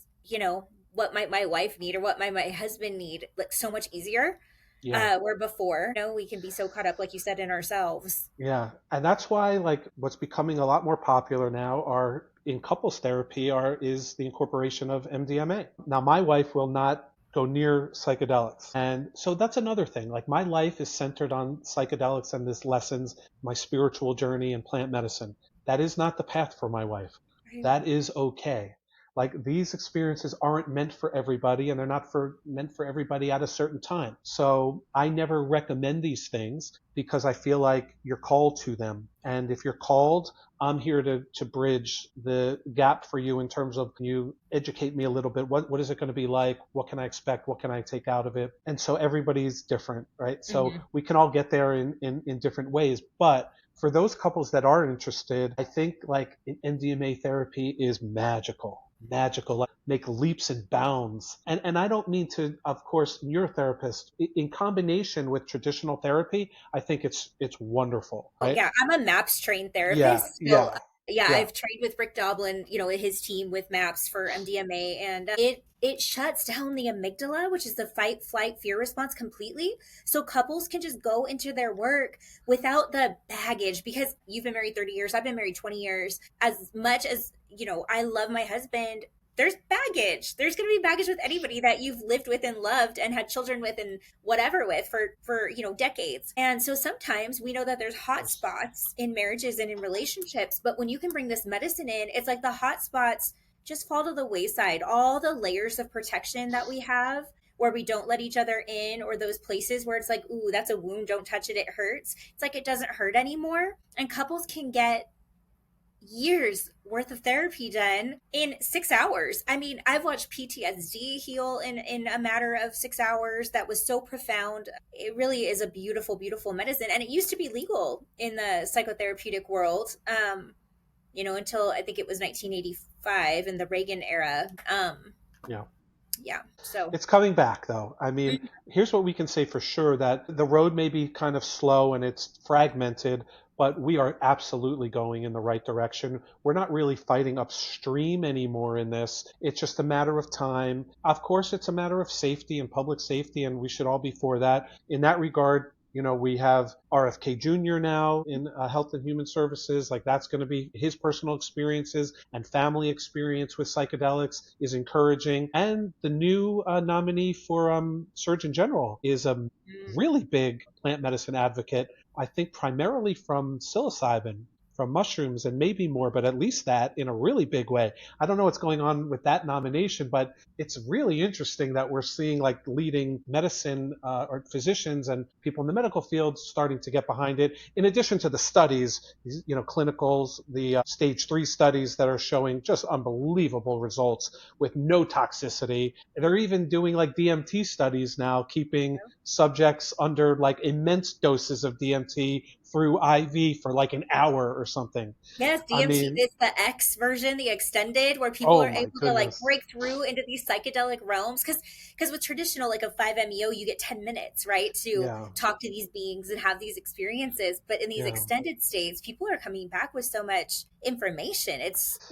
what might my wife need or what might my husband need like so much easier. Yeah. Where before we can be so caught up, like you said, in ourselves. Yeah. And that's why like what's becoming a lot more popular now are in couples therapy is the incorporation of MDMA. Now my wife will not go near psychedelics. And so that's another thing. Like my life is centered on psychedelics and this lessons, my spiritual journey and plant medicine. That is not the path for my wife. Right. That is okay. Like these experiences aren't meant for everybody and they're not meant for everybody at a certain time. So I never recommend these things because I feel like you're called to them. And if you're called, I'm here to bridge the gap for you in terms of, can you educate me a little bit? What is it going to be like? What can I expect? What can I take out of it? And so everybody's different, right? So we can all get there in different ways. But for those couples that are interested, I think like MDMA therapy is magical, like make leaps and bounds. And I don't mean to, of course, you're a therapist. In combination with traditional therapy, I think it's wonderful. Right? Yeah, I'm a MAPS trained therapist. Yeah. I've trained with Rick Doblin, his team with MAPS for MDMA, and it shuts down the amygdala, which is the fight, flight, fear response completely. So couples can just go into their work without the baggage, because you've been married 30 years, I've been married 20 years. As much as, I love my husband, there's baggage. There's going to be baggage with anybody that you've lived with and loved and had children with and whatever with for decades. And so sometimes we know that there's hot spots in marriages and in relationships, but when you can bring this medicine in, it's like the hot spots just fall to the wayside. All the layers of protection that we have where we don't let each other in, or those places where it's like, ooh, that's a wound, don't touch it, it hurts. It's like it doesn't hurt anymore. And couples can get years worth of therapy done in 6 hours. I mean, I've watched PTSD heal in a matter of 6 hours. That was so profound. It really is a beautiful, beautiful medicine. And it used to be legal in the psychotherapeutic world, until I think it was 1985 in the Reagan era. Yeah. So it's coming back though. I mean, here's what we can say for sure, that the road may be kind of slow and it's fragmented, but we are absolutely going in the right direction. We're not really fighting upstream anymore in this. It's just a matter of time. Of course, it's a matter of safety and public safety, and we should all be for that. In that regard, we have RFK Jr. now in Health and Human Services. Like that's going to be his personal experiences and family experience with psychedelics is encouraging. And the new nominee for Surgeon General is a really big plant medicine advocate, I think primarily from psilocybin, from mushrooms, and maybe more, but at least that in a really big way. I don't know what's going on with that nomination, but it's really interesting that we're seeing like leading medicine or physicians and people in the medical field starting to get behind it. In addition to the studies, clinicals, the stage 3 studies that are showing just unbelievable results with no toxicity. They're even doing like DMT studies now, keeping subjects under like immense doses of DMT through IV for like an hour or something. Yes, DMT is the X version, the extended, where people are able to like break through into these psychedelic realms. Because with traditional, like a 5-MeO, you get 10 minutes, right, to talk to these beings and have these experiences. But in these extended states, people are coming back with so much information.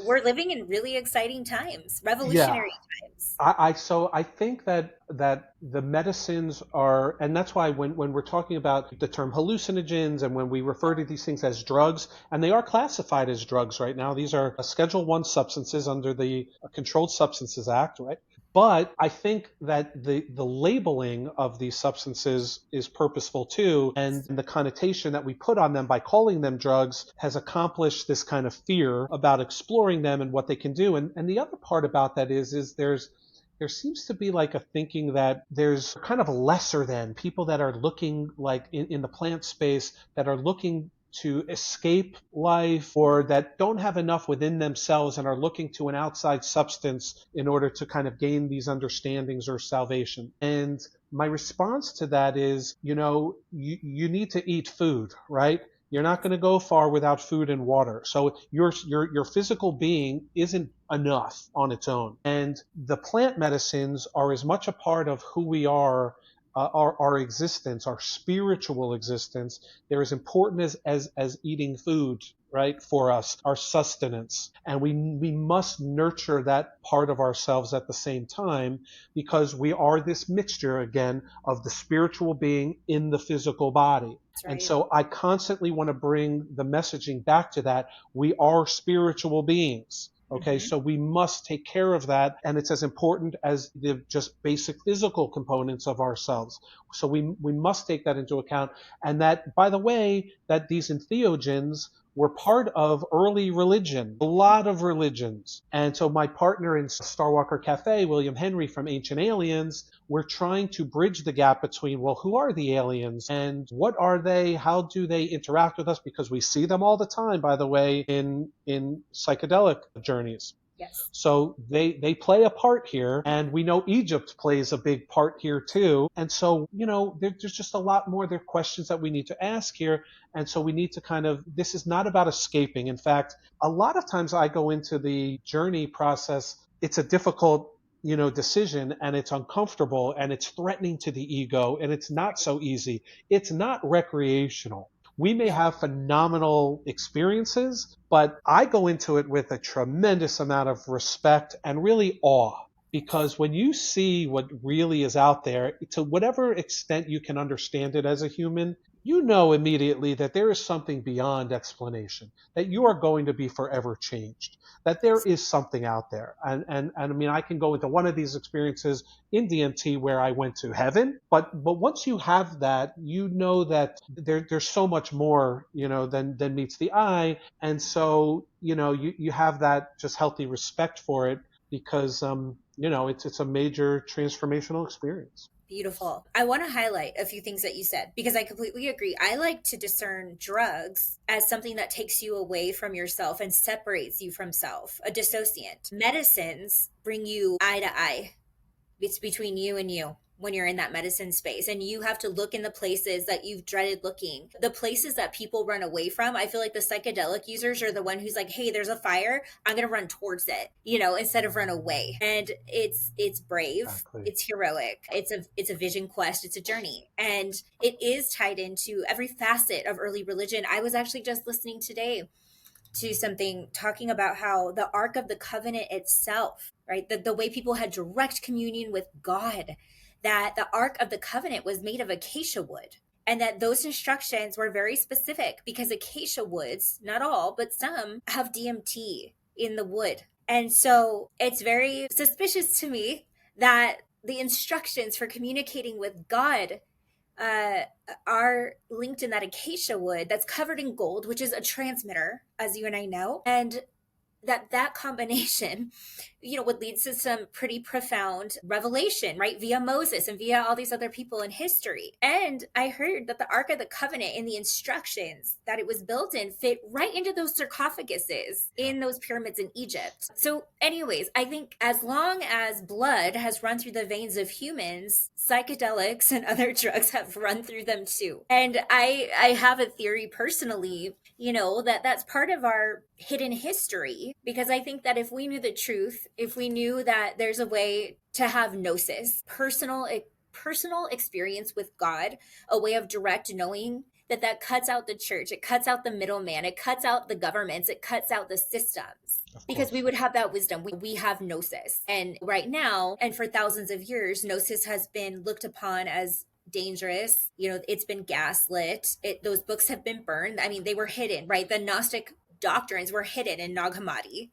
We're living in really exciting times, revolutionary times. I think that the medicines are, and that's why when we're talking about the term hallucinogens and when we refer to these things as drugs, and they are classified as drugs right now, these are Schedule 1 substances under the Controlled Substances Act, right? But I think that the labeling of these substances is purposeful too, and the connotation that we put on them by calling them drugs has accomplished this kind of fear about exploring them and what they can do. And the other part about that is there seems to be like a thinking that there's kind of a lesser than people that are looking like in the plant space that are looking to escape life or that don't have enough within themselves and are looking to an outside substance in order to kind of gain these understandings or salvation. And my response to that is, you need to eat food, right? You're not going to go far without food and water. So your physical being isn't enough on its own. And the plant medicines are as much a part of who we are, our existence, our spiritual existence. They're as important as eating food, right, for us, our sustenance. And we must nurture that part of ourselves at the same time, because we are this mixture, again, of the spiritual being in the physical body. Right. And so I constantly want to bring the messaging back to that. We are spiritual beings. Okay, so we must take care of that, and it's as important as the just basic physical components of ourselves. So we must take that into account. And that, by the way, that these entheogens were part of early religion, a lot of religions. And so my partner in Starwalker Cafe, William Henry from Ancient Aliens, we're trying to bridge the gap between, well, who are the aliens and what are they? How do they interact with us? Because we see them all the time, by the way, in psychedelic journeys. Yes. So they play a part here, and we know Egypt plays a big part here too. And so, there's just a lot more. There are questions that we need to ask here. And so we need to this is not about escaping. In fact, a lot of times I go into the journey process, it's a difficult, decision, and it's uncomfortable and it's threatening to the ego, and it's not so easy. It's not recreational. We may have phenomenal experiences, but I go into it with a tremendous amount of respect and really awe. Because when you see what really is out there, to whatever extent you can understand it as a human, you know immediately that there is something beyond explanation, that you are going to be forever changed, that there is something out there. And I mean, I can go into one of these experiences in DMT where I went to heaven, but once you have that, you know that there's so much more, than meets the eye. And so, you have that just healthy respect for it, because, it's a major transformational experience. Beautiful. I want to highlight a few things that you said, because I completely agree. I like to discern drugs as something that takes you away from yourself and separates you from self, a dissociant. Medicines bring you eye to eye. It's between you and you when you're in that medicine space, and you have to look in the places that you've dreaded looking, the places that people run away from. I feel like the psychedelic users are the one who's like, hey, there's a fire, I'm gonna run towards it, instead of run away. And it's brave. Exactly. It's heroic. It's a vision quest. It's a journey, and it is tied into every facet of early religion. I was actually just listening today to something talking about how the Ark of the Covenant itself, right, the way people had direct communion with God, that the Ark of the Covenant was made of acacia wood, and that those instructions were very specific because acacia woods, not all, but some, have DMT in the wood. And so it's very suspicious to me that the instructions for communicating with God are linked in that acacia wood that's covered in gold, which is a transmitter, as you and I know. And that combination, would lead to some pretty profound revelation, right? Via Moses and via all these other people in history. And I heard that the Ark of the Covenant in the instructions that it was built in fit right into those sarcophaguses in those pyramids in Egypt. So anyways, I think as long as blood has run through the veins of humans, psychedelics and other drugs have run through them too. And I have a theory personally, that's part of our hidden history, because I think that if we knew the truth, if we knew that there's a way to have gnosis, personal experience with God, a way of direct knowing, that cuts out the church, it cuts out the middleman, it cuts out the governments, it cuts out the systems, because we would have that wisdom. We have gnosis. And right now, and for thousands of years, gnosis has been looked upon as dangerous. It's been gaslit. Those books have been burned. I mean, they were hidden, right? The Gnostic doctrines were hidden in Nag Hammadi.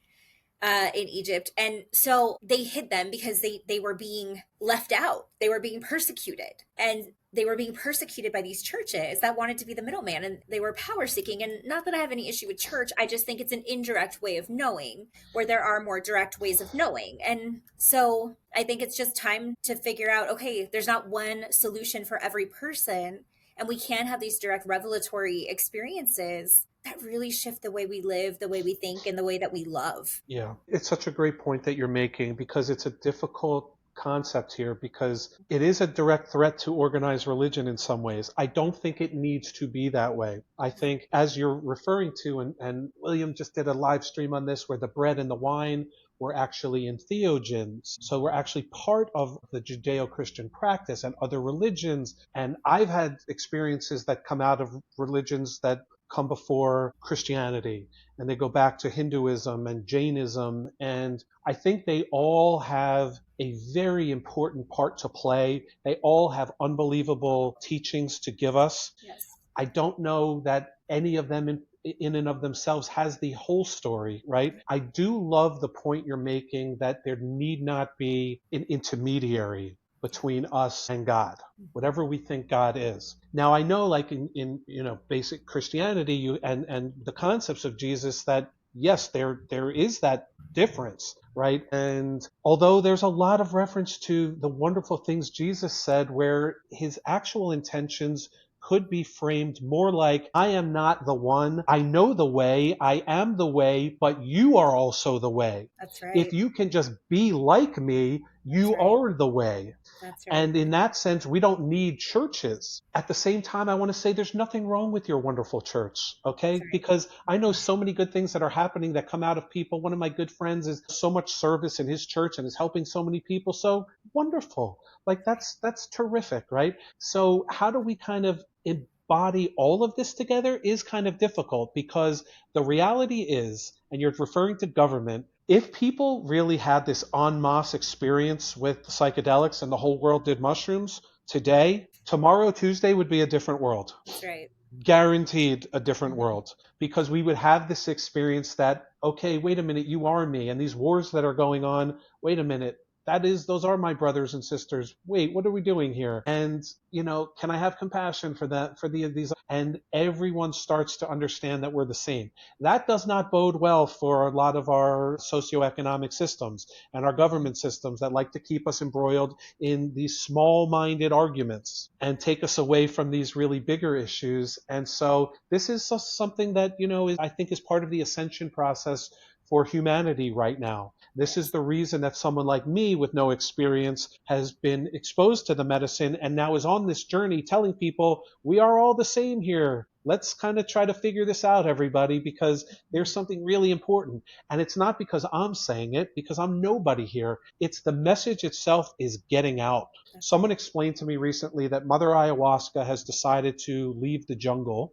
in Egypt. And so they hid them because they were being left out. They were being persecuted. And they were being persecuted by these churches that wanted to be the middleman, and they were power seeking. And not that I have any issue with church, I just think it's an indirect way of knowing where there are more direct ways of knowing. And so I think it's just time to figure out, okay, there's not one solution for every person, and we can have these direct revelatory experiences that really shift the way we live, the way we think, and the way that we love. Yeah, it's such a great point that you're making, because it's a difficult concept here, because it is a direct threat to organized religion in some ways. I don't think it needs to be that way. I think, as you're referring to, and William just did a live stream on this, where the bread and the wine were actually entheogens. So we're actually part of the Judeo-Christian practice and other religions. And I've had experiences that come out of religions that come before Christianity, and they go back to Hinduism and Jainism. And I think they all have a very important part to play. They all have unbelievable teachings to give us. Yes. I don't know that any of them in and of themselves has the whole story, right? I do love the point you're making, that there need not be an intermediary between us and God, whatever we think God is. Now, I know, like in basic Christianity, and the concepts of Jesus, that yes, there is that difference, right? And although there's a lot of reference to the wonderful things Jesus said, where his actual intentions could be framed more like, I am not the one, I know the way, I am the way, but you are also the way. That's right. If you can just be like me, you are the way. That's right. And in that sense, we don't need churches. At the same time, I want to say there's nothing wrong with your wonderful church, okay? Right. Because I know so many good things that are happening that come out of people. One of my good friends is so much service in his church and is helping so many people. So wonderful. Like that's terrific, right? So how do we kind of embody all of this together is kind of difficult, because the reality is, and you're referring to government, if people really had this en masse experience with psychedelics and the whole world did mushrooms today, tomorrow, Tuesday, would be a different world. That's right. Guaranteed a different world, because we would have this experience that, okay, wait a minute, you are me, and these wars that are going on, wait a minute, those are my brothers and sisters. Wait, what are we doing here? And, can I have compassion for that, for these? And everyone starts to understand that we're the same. That does not bode well for a lot of our socioeconomic systems and our government systems that like to keep us embroiled in these small-minded arguments and take us away from these really bigger issues. And so this is something that, I think is part of the ascension process for humanity right now. This is the reason that someone like me with no experience has been exposed to the medicine and now is on this journey telling people we are all the same here. Let's kind of try to figure this out, everybody, because there's something really important. And it's not because I'm saying it, because I'm nobody here. It's the message itself is getting out. Someone explained to me recently that Mother Ayahuasca has decided to leave the jungle,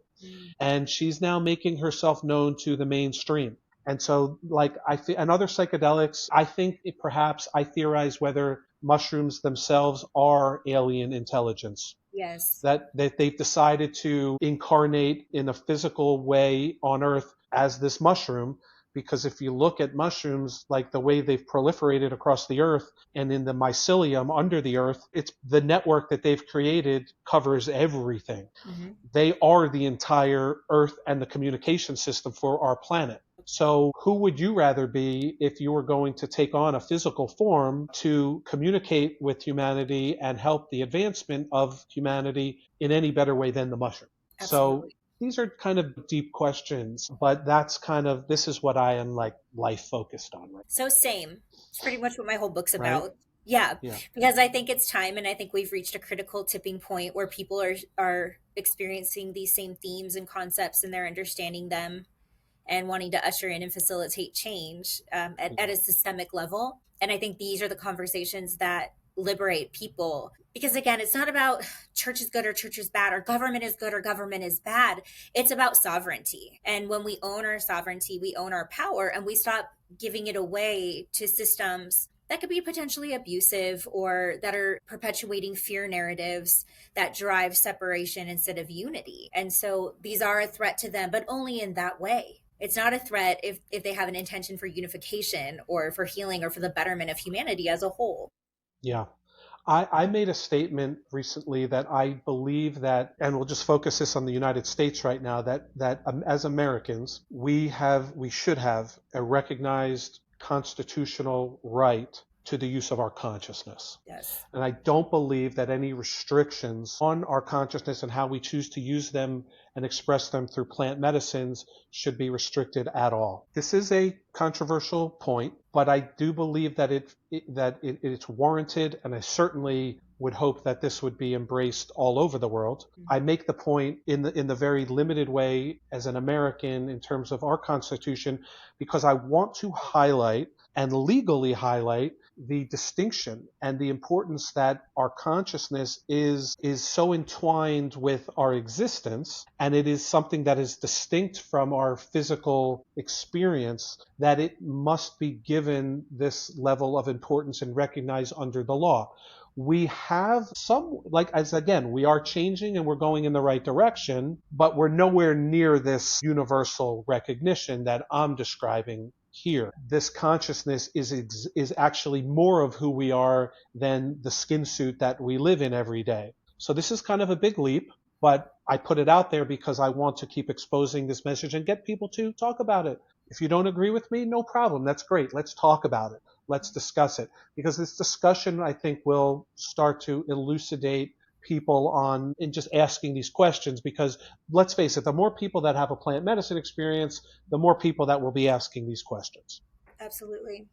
and she's now making herself known to the mainstream. And so, and other psychedelics, I think I theorize whether mushrooms themselves are alien intelligence. Yes. That they've decided to incarnate in a physical way on Earth as this mushroom, because if you look at mushrooms, like the way they've proliferated across the Earth and in the mycelium under the Earth, it's the network that they've created covers everything. Mm-hmm. They are the entire Earth and the communication system for our planet. So who would you rather be if you were going to take on a physical form to communicate with humanity and help the advancement of humanity in any better way than the mushroom? Absolutely. So these are kind of deep questions, but this is what I am life focused on. Right? So same. It's pretty much what my whole book's about. Right? Yeah, because I think it's time, and I think we've reached a critical tipping point where people are experiencing these same themes and concepts, and they're understanding them and wanting to usher in and facilitate change at a systemic level. And I think these are the conversations that liberate people. Because again, it's not about church is good or church is bad, or government is good or government is bad. It's about sovereignty. And when we own our sovereignty, we own our power, and we stop giving it away to systems that could be potentially abusive or that are perpetuating fear narratives that drive separation instead of unity. And so these are a threat to them, but only in that way. It's not a threat if they have an intention for unification or for healing or for the betterment of humanity as a whole. Yeah. I made a statement recently that I believe that, and we'll just focus this on the United States right now, that as Americans, we should have a recognized constitutional right to the use of our consciousness. Yes. And I don't believe that any restrictions on our consciousness and how we choose to use them and express them through plant medicines should be restricted at all. This is a controversial point, but I do believe that it's warranted, and I certainly would hope that this would be embraced all over the world. I make the point in the very limited way as an American in terms of our Constitution, because I want to highlight and legally highlight the distinction and the importance that our consciousness is so entwined with our existence, and it is something that is distinct from our physical experience, that it must be given this level of importance and recognized under the law. We have some, like, as again, we are changing and we're going in the right direction, but we're nowhere near this universal recognition that I'm describing here. This consciousness is actually more of who we are than the skin suit that we live in every day. So this is kind of a big leap, but I put it out there because I want to keep exposing this message and get people to talk about it. If you don't agree with me, no problem. That's great. Let's talk about it. Let's discuss it. Because this discussion, I think, will start to elucidate people on in just asking these questions, because let's face it, the more people that have a plant medicine experience, the more people that will be asking these questions. Absolutely.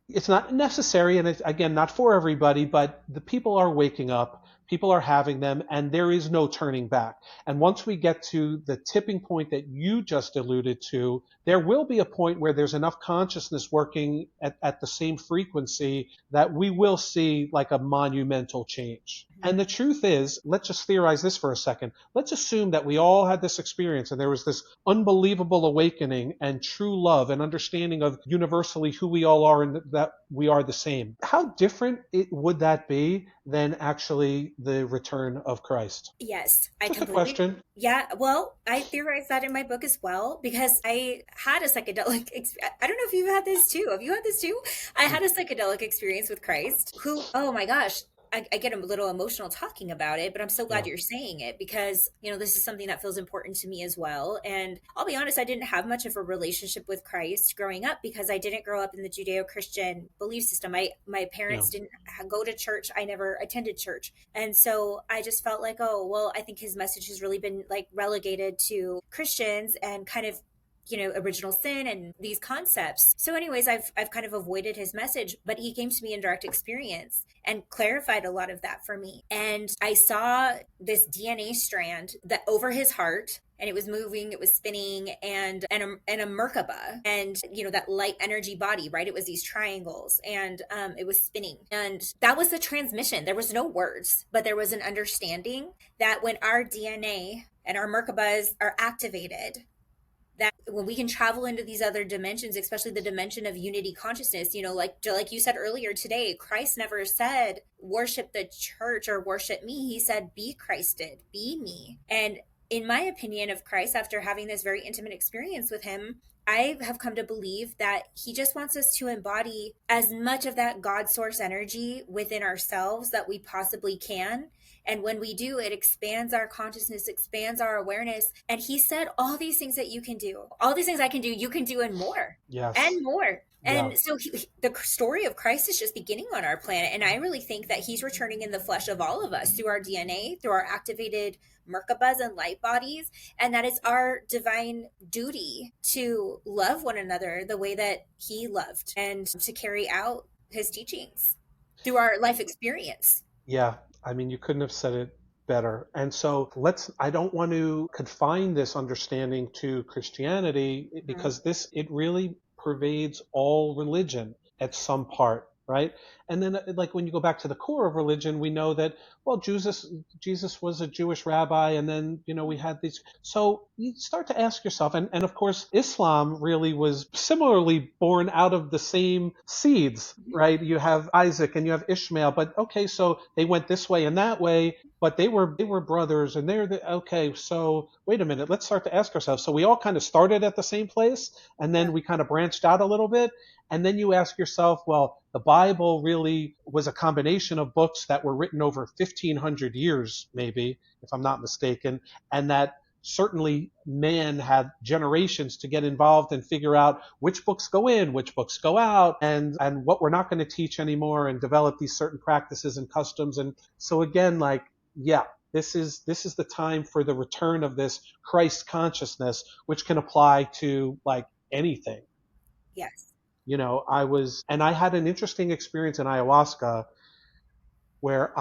It's not necessary, and it's, again, not for everybody, but the people are waking up, people are having them, and there is no turning back. And once we get to the tipping point that you just alluded to, there will be a point where there's enough consciousness working at the same frequency that we will see like a monumental change. And the truth is, let's just theorize this for a second. Let's assume that we all had this experience and there was this unbelievable awakening and true love and understanding of universally who we all are and that we are the same. How different would that be than actually the return of Christ? Yes, I Just a completely. question. Yeah, well, I theorize that in my book as well because I had a psychedelic. I don't know if you've had this too. Have you had this too? I had a psychedelic experience with Christ. Who? Oh my gosh. I get a little emotional talking about it, but I'm so glad Yeah. you're saying it because, this is something that feels important to me as well. And I'll be honest, I didn't have much of a relationship with Christ growing up because I didn't grow up in the Judeo-Christian belief system. My Yeah. parents didn't go to church. I never attended church. And so I just felt like, oh, well, I think his message has really been like relegated to Christians and kind of original sin and these concepts. So anyways, I've kind of avoided his message, but he came to me in direct experience and clarified a lot of that for me. And I saw this DNA strand that over his heart, and it was moving, it was spinning, and a Merkaba, and that light energy body, right? It was these triangles, and it was spinning, and that was the transmission. There was no words, but there was an understanding that when our DNA and our Merkabas are activated, that when we can travel into these other dimensions, especially the dimension of unity consciousness, like you said earlier today, Christ never said worship the church or worship me. He said be Christed, be me. And in my opinion of Christ, after having this very intimate experience with him, I have come to believe that he just wants us to embody as much of that God source energy within ourselves that we possibly can. And when we do, it expands our consciousness, expands our awareness. And he said, all these things that you can do, all these things I can do, you can do and more. Yes. And more. Yeah. And so the story of Christ is just beginning on our planet. And I really think that he's returning in the flesh of all of us through our DNA, through our activated Merkabas and light bodies. And that it's our divine duty to love one another the way that he loved and to carry out his teachings through our life experience. Yeah. I mean, you couldn't have said it better. And so I don't want to confine this understanding to Christianity because it really pervades all religion at some part, right? And then like when you go back to the core of religion, we know that, well, Jesus was a Jewish rabbi, and then, we had these. So you start to ask yourself, and of course, Islam really was similarly born out of the same seeds, right? You have Isaac and you have Ishmael, but okay, so they went this way and that way, but they were brothers, and okay, so wait a minute, let's start to ask ourselves. So we all kind of started at the same place, and Yeah. then we kind of branched out a little bit. And then you ask yourself, well, the Bible really was a combination of books that were written over 1,500 years, maybe, if I'm not mistaken, and that certainly man had generations to get involved and figure out which books go in, which books go out, and what we're not going to teach anymore, and develop these certain practices and customs. And so again, like, yeah, this is the time for the return of this Christ consciousness, which can apply to like anything. Yes. I had an interesting experience in ayahuasca where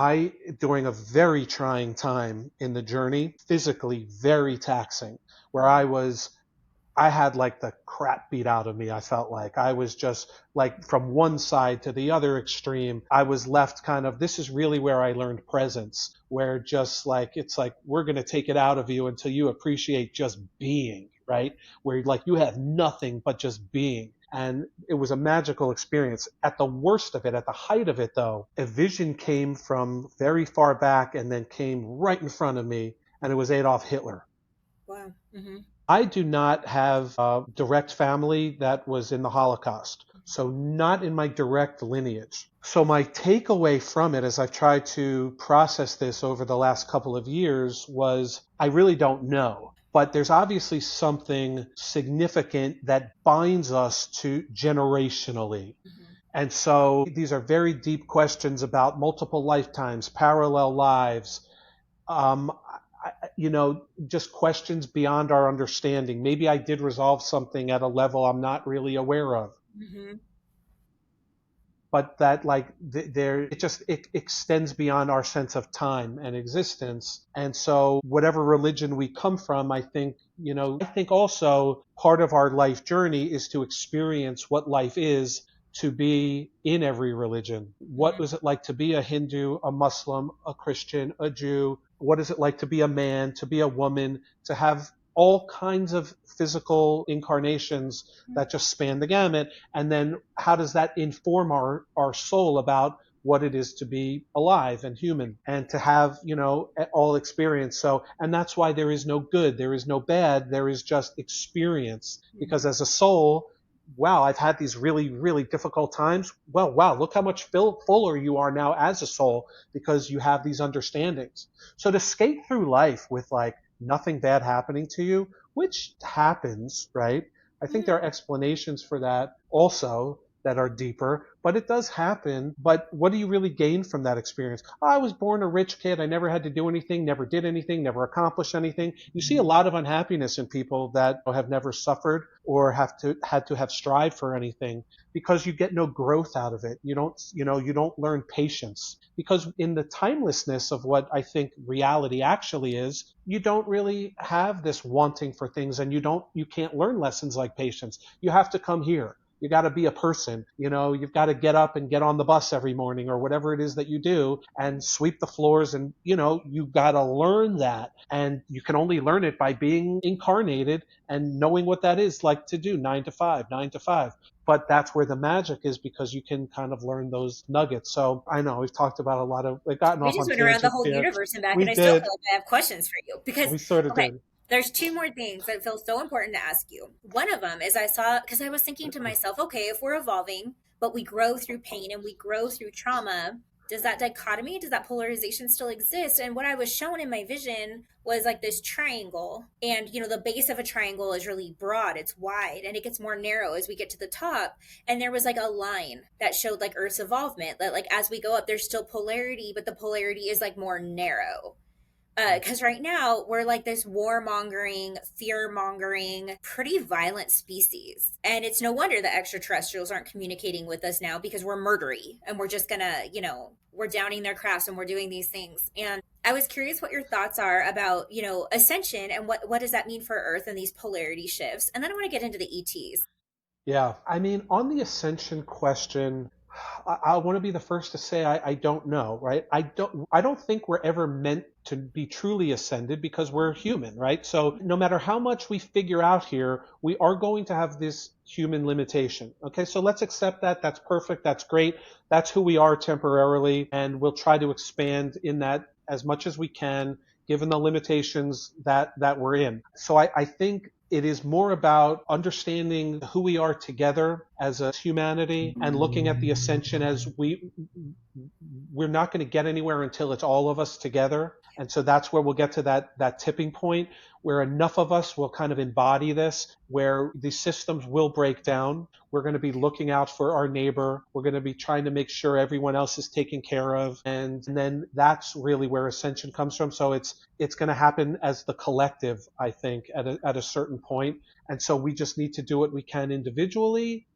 during a very trying time in the journey, physically very taxing, where I had like the crap beat out of me. I felt like I was just like from one side to the other extreme. I was left kind of, this is really where I learned presence, where just like, it's like, we're going to take it out of you until you appreciate just being, right? Where like you have nothing but just being. And it was a magical experience. At the worst of it, at the height of it though, a vision came from very far back and then came right in front of me, and it was Adolf Hitler. Wow. Mm-hmm. I do not have a direct family that was in the Holocaust, so not in my direct lineage. So my takeaway from it, as I've tried to process this over the last couple of years, was I really don't know. But there's obviously something significant that binds us to generationally. Mm-hmm. And so these are very deep questions about multiple lifetimes, parallel lives, um, just questions beyond our understanding. Maybe I did resolve something at a level I'm not really aware of. Mm-hmm. But that like it extends beyond our sense of time and existence. And so whatever religion we come from, I think also part of our life journey is to experience what life is to be in every religion. What was it like to be a Hindu, a Muslim, a Christian, a Jew? What is it like to be a man, to be a woman, to have all kinds of physical incarnations that just span the gamut? And then how does that inform our soul about what it is to be alive and human and to have, all experience? So, and that's why there is no good, there is no bad, there is just experience. Because as a soul, wow, I've had these really, really difficult times. Well, wow, look how much fuller you are now as a soul because you have these understandings. So to skate through life with like nothing bad happening to you, which happens, right? I think there are explanations for that also that are deeper, but it does happen. But what do you really gain from that experience? I was born a rich kid. I never had to do anything, never did anything, never accomplished anything. You see a lot of unhappiness in people that have never suffered or had to have strived for anything because you get no growth out of it. You don't learn patience because in the timelessness of what I think reality actually is, you don't really have this wanting for things, and you can't learn lessons like patience. You have to come here. You got to be a person. You've got to get up and get on the bus every morning or whatever it is that you do and sweep the floors. And, you got to learn that. And you can only learn it by being incarnated and knowing what that is like to do 9 to 5, 9 to 5. But that's where the magic is because you can kind of learn those nuggets. So I know we've talked about we've gotten We off just on went around the tangents whole here. universe and back, We and I still did. feel like I have questions for you because, We sort of okay, did. there's two more things that feel so important to ask you. One of them is because I was thinking to myself, okay, if we're evolving, but we grow through pain and we grow through trauma, does that dichotomy, does that polarization still exist? And what I was shown in my vision was like this triangle. And, the base of a triangle is really broad, it's wide, and it gets more narrow as we get to the top. And there was like a line that showed like Earth's involvement, that like as we go up, there's still polarity, but the polarity is like more narrow. Because right now we're like this warmongering, fear-mongering, pretty violent species, and it's no wonder that extraterrestrials aren't communicating with us now because we're murdery and we're just gonna, we're downing their crafts and we're doing these things. And I was curious what your thoughts are about, ascension and what does that mean for Earth and these polarity shifts. And then I want to get into the ETs. Yeah. I mean, on the ascension question, I want to be the first to say I don't know, right? I don't think we're ever meant to be truly ascended because we're human, right? So no matter how much we figure out here, we are going to have this human limitation. Okay, so let's accept that. That's perfect. That's great. That's who we are temporarily, and we'll try to expand in that as much as we can, given the limitations that we're in. So I think it is more about understanding who we are together as a humanity and looking at the ascension as we're not going to get anywhere until it's all of us together. And so that's where we'll get to that tipping point where enough of us will kind of embody this, where the systems will break down. We're going to be looking out for our neighbor. We're going to be trying to make sure everyone else is taken care of. And then that's really where ascension comes from. So it's going to happen as the collective, I think, at a certain point. And so we just need to do what we can individually,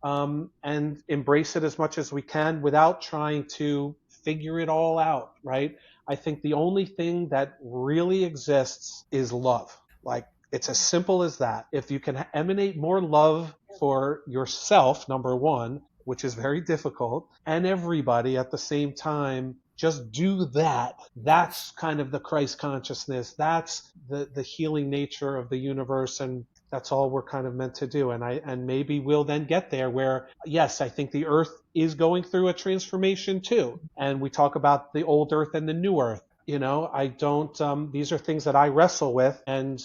and embrace it as much as we can without trying to figure it all out, right? I think the only thing that really exists is love. Like, it's as simple as that. If you can emanate more love for yourself, number one, which is very difficult, and everybody at the same time, just do that. That's kind of the Christ consciousness. That's the healing nature of the universe, and that's all we're kind of meant to do. And maybe we'll then get there where, yes, I think the earth is going through a transformation too. And we talk about the old earth and the new earth. You know, I don't, these are things that I wrestle with and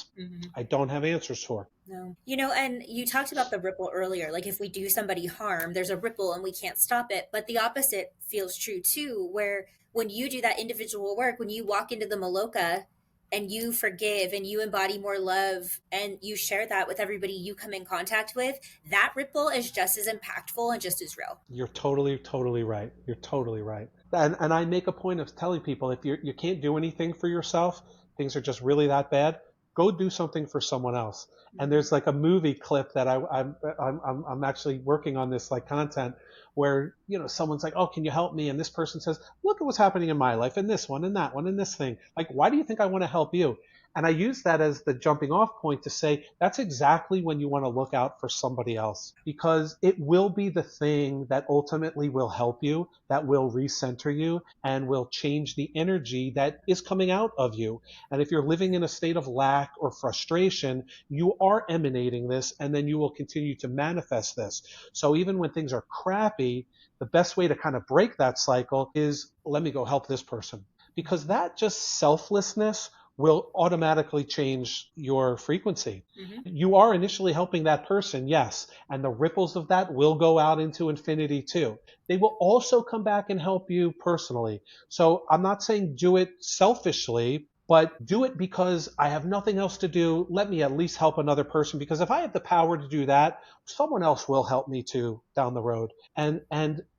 I don't have answers for. No. You know, and you talked about the ripple earlier. Like, if we do somebody harm, there's a ripple and we can't stop it. But the opposite feels true too, where when you do that individual work, when you walk into the Maloka and you forgive and you embody more love and you share that with everybody you come in contact with, that ripple is just as impactful and just as real. You're totally, totally right. You're totally right. And I make a point of telling people, if you can't do anything for yourself, things are just really that bad, go do something for someone else. And there's like a movie clip that I'm actually working on this like content where, you know, someone's like, oh, can you help me? And this person says, look at what's happening in my life and this one and that one and this thing. Like, why do you think I want to help you? And I use that as the jumping off point to say that's exactly when you want to look out for somebody else, because it will be the thing that ultimately will help you, that will recenter you and will change the energy that is coming out of you. And if you're living in a state of lack or frustration, you are emanating this, and then you will continue to manifest this. So even when things are crappy, the best way to kind of break that cycle is, let me go help this person, because that just selflessness will automatically change your frequency. You are initially helping that person, yes, and the ripples of that will go out into infinity too. They will also come back and help you personally. So I'm not saying do it selfishly, but do it because I have nothing else to do. Let me at least help another person, because if I have the power to do that, someone else will help me too down the road. And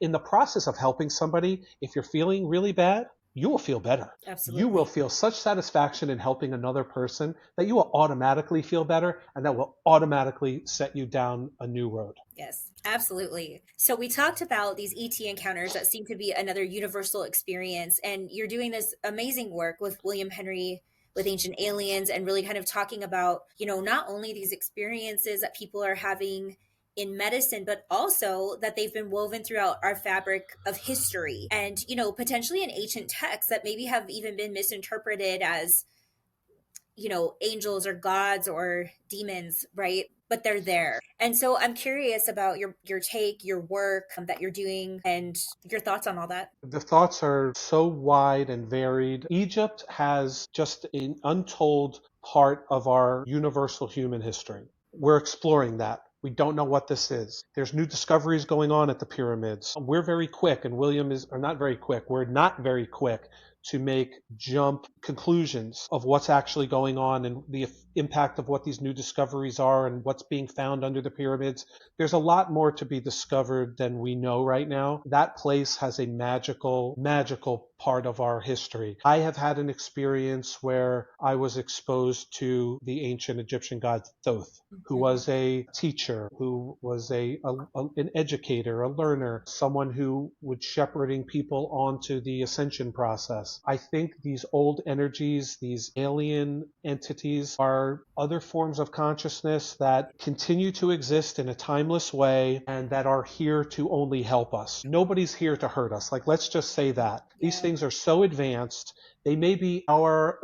in the process of helping somebody, if you're feeling really bad, you will feel better. Absolutely. You will feel such satisfaction in helping another person that you will automatically feel better, and that will automatically set you down a new road. Yes, absolutely. So we talked about these ET encounters that seem to be another universal experience, and you're doing this amazing work with William Henry with Ancient Aliens, and really kind of talking about, you know, not only these experiences that people are having in medicine, but also that they've been woven throughout our fabric of history, and, you know, potentially in ancient texts that maybe have even been misinterpreted as, you know, angels or gods or demons, right? But they're there. And so I'm curious about your take, your work that you're doing, and your thoughts on all that. The thoughts are so wide and varied. Egypt has just an untold part of our universal human history. We're exploring that. We don't know what this is. There's new discoveries going on at the pyramids. We're very quick, and William is, or not very quick, we're not very quick to make jump conclusions of what's actually going on and the impact of what these new discoveries are and what's being found under the pyramids. There's a lot more to be discovered than we know right now. That place has a magical part of our history. I have had an experience where I was exposed to the ancient Egyptian god Thoth, who was a teacher, who was an educator, a learner, someone who was shepherding people onto the ascension process. I think these old energies, these alien entities, are other forms of consciousness that continue to exist in a timeless way and that are here to only help us. Nobody's here to hurt us. Like, let's just say that. These things are so advanced. They may be our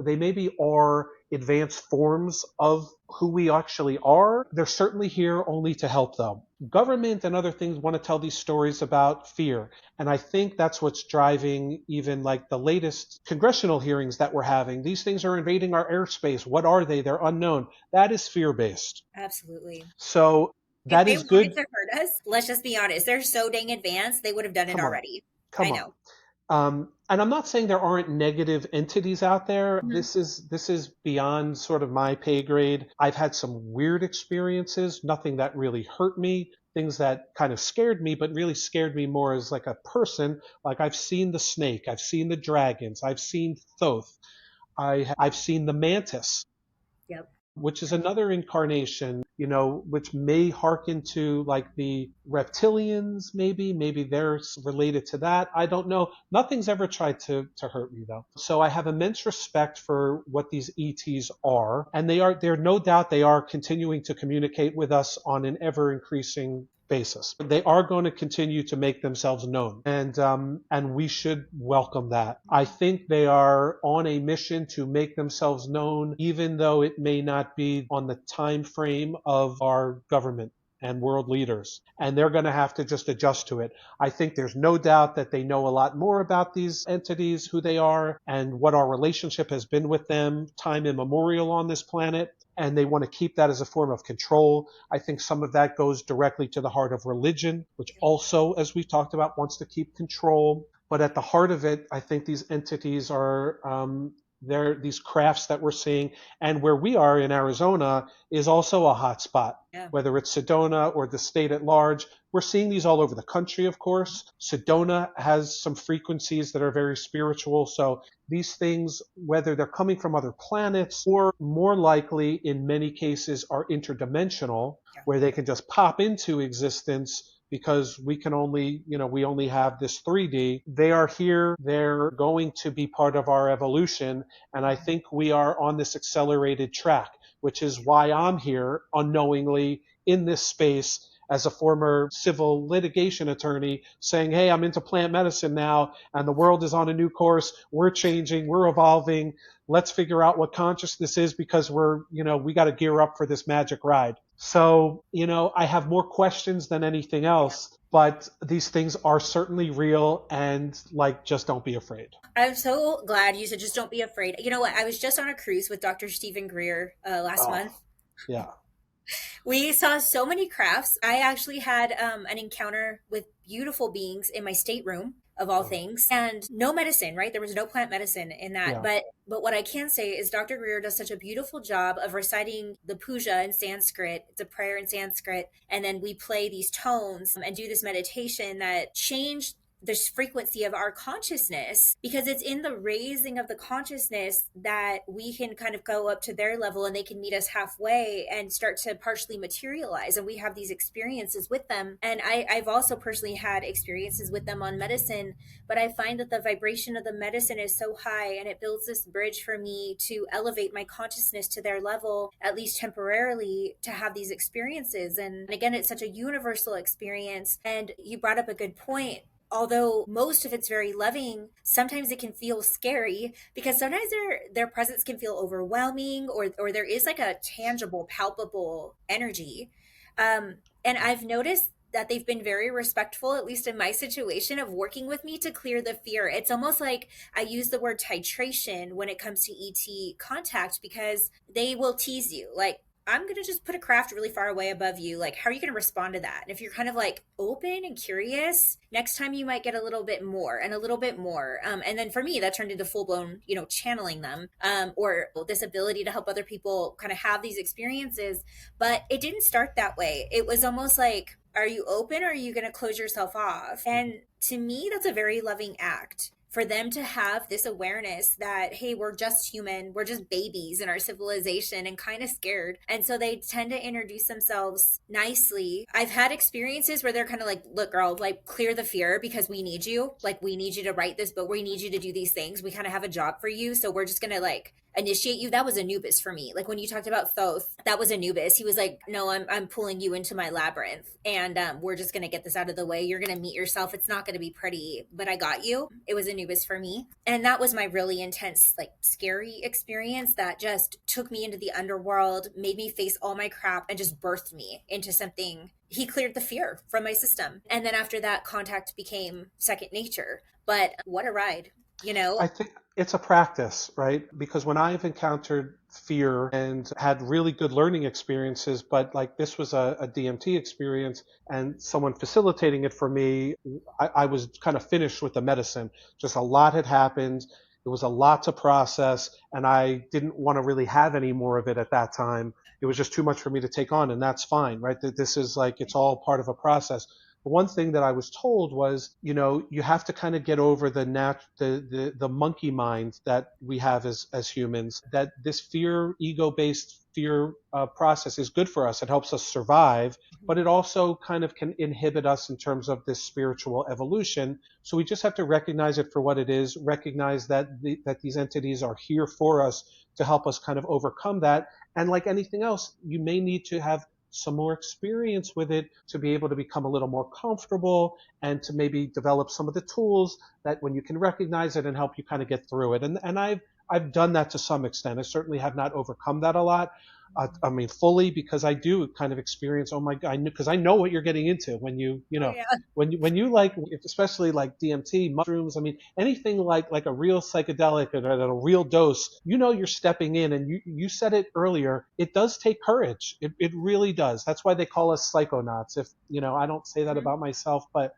advanced forms of who we actually are. They're certainly here only to help them. Government and other things want to tell these stories about fear. And I think that's what's driving even like the latest congressional hearings that we're having. These things are invading our airspace. What are they? They're unknown. That is fear-based. Absolutely. So If that they is wanted good. to hurt us, let's just be honest. They're so dang advanced, they would have done it Come on. already. I Come on. know. And I'm not saying there aren't negative entities out there. Mhm. This is beyond sort of my pay grade. I've had some weird experiences, nothing that really hurt me, things that kind of scared me, but really scared me more as like a person. Like I've seen the snake, I've seen the dragons, I've seen Thoth, I've seen the mantis, Yep. which is another incarnation, which may harken to like the reptilians, maybe they're related to that. I don't know. Nothing's ever tried to hurt me though. So I have immense respect for what these ETs are, and they're no doubt they are continuing to communicate with us on an ever increasing basis. They are going to continue to make themselves known, and we should welcome that. I think they are on a mission to make themselves known, even though it may not be on the time frame of our government and world leaders, and they're going to have to just adjust to it. I think there's no doubt that they know a lot more about these entities, who they are, and what our relationship has been with them time immemorial on this planet. And they want to keep that as a form of control. I think some of that goes directly to the heart of religion, which also, as we've talked about, wants to keep control. But at the heart of it, I think these entities are they're these crafts that we're seeing. And where we are in Arizona is also a hot spot, whether it's Sedona or the state at large. We're seeing these all over the country, of course. Sedona has some frequencies that are very spiritual. So these things, whether they're coming from other planets or more likely in many cases are interdimensional, where they can just pop into existence because we only have this 3D. They are here. They're going to be part of our evolution. And I think we are on this accelerated track, which is why I'm here unknowingly in this space as a former civil litigation attorney saying, hey, I'm into plant medicine now, and the world is on a new course. We're changing. We're evolving. Let's figure out what consciousness is, because we got to gear up for this magic ride. So, I have more questions than anything else, but these things are certainly real, and just don't be afraid. I'm so glad you said just don't be afraid. You know what? I was just on a cruise with Dr. Stephen Greer last month. Yeah. We saw so many crafts. I actually had an encounter with beautiful beings in my stateroom, of all things, and no medicine, right? There was no plant medicine in that. Yeah. But what I can say is Dr. Greer does such a beautiful job of reciting the puja in Sanskrit. It's a prayer in Sanskrit. And then we play these tones and do this meditation that changed this frequency of our consciousness, because it's in the raising of the consciousness that we can kind of go up to their level and they can meet us halfway and start to partially materialize. And we have these experiences with them. And I've also personally had experiences with them on medicine, but I find that the vibration of the medicine is so high, and it builds this bridge for me to elevate my consciousness to their level, at least temporarily, to have these experiences. And again, it's such a universal experience. And you brought up a good point. Although most of it's very loving, sometimes it can feel scary, because sometimes their presence can feel overwhelming, or there is like a tangible, palpable energy. And I've noticed that they've been very respectful, at least in my situation, of working with me to clear the fear. It's almost like I use the word titration when it comes to ET contact, because they will tease you. Like, I'm going to just put a craft really far away above you. Like, how are you going to respond to that? And if you're kind of like open and curious, next time you might get a little bit more and a little bit more. And then for me, that turned into full blown, channeling them, or this ability to help other people kind of have these experiences. But it didn't start that way. It was almost like, are you open, or are you going to close yourself off? And to me, that's a very loving act. For them to have this awareness that, hey, we're just human, we're just babies in our civilization and kind of scared. And so they tend to introduce themselves nicely. I've had experiences where they're kind of like, look, girl, like, clear the fear, because we need you. Like, we need you to write this book. We need you to do these things. We kind of have a job for you. So we're just going to like initiate you. That was Anubis for me. Like, when you talked about Thoth, that was Anubis. He was like, no, I'm pulling you into my labyrinth, and we're just going to get this out of the way. You're going to meet yourself. It's not going to be pretty, but I got you. It was Anubis. journey was for me. And that was my really intense, like scary experience that just took me into the underworld, made me face all my crap, and just birthed me into something. He cleared the fear from my system. And then after that, contact became second nature. But what a ride, you know? I think it's a practice, right? Because when I've encountered fear and had really good learning experiences, but like this was a DMT experience and someone facilitating it for me, I was kind of finished with the medicine. Just a lot had happened. It was a lot to process, and I didn't want to really have any more of it at that time. It was just too much for me to take on, and that's fine, right? This is like, it's all part of a process. The one thing that I was told was, you have to kind of get over the monkey mind that we have as humans, that this ego-based fear process is good for us. It helps us survive, but it also kind of can inhibit us in terms of this spiritual evolution. So we just have to recognize it for what it is, recognize that that these entities are here for us to help us kind of overcome that. And like anything else, you may need to have some more experience with it to be able to become a little more comfortable and to maybe develop some of the tools that when you can recognize it and help you kind of get through it. And I've done that to some extent. I certainly have not overcome that a lot. I mean, fully, because I do kind of experience, oh my God, because I know what you're getting into when Oh, yeah. when you like, especially like DMT, mushrooms, I mean, anything like a real psychedelic and a real dose, you're stepping in, and you said it earlier, it does take courage. It really does. That's why they call us psychonauts. If, I don't say that about myself, but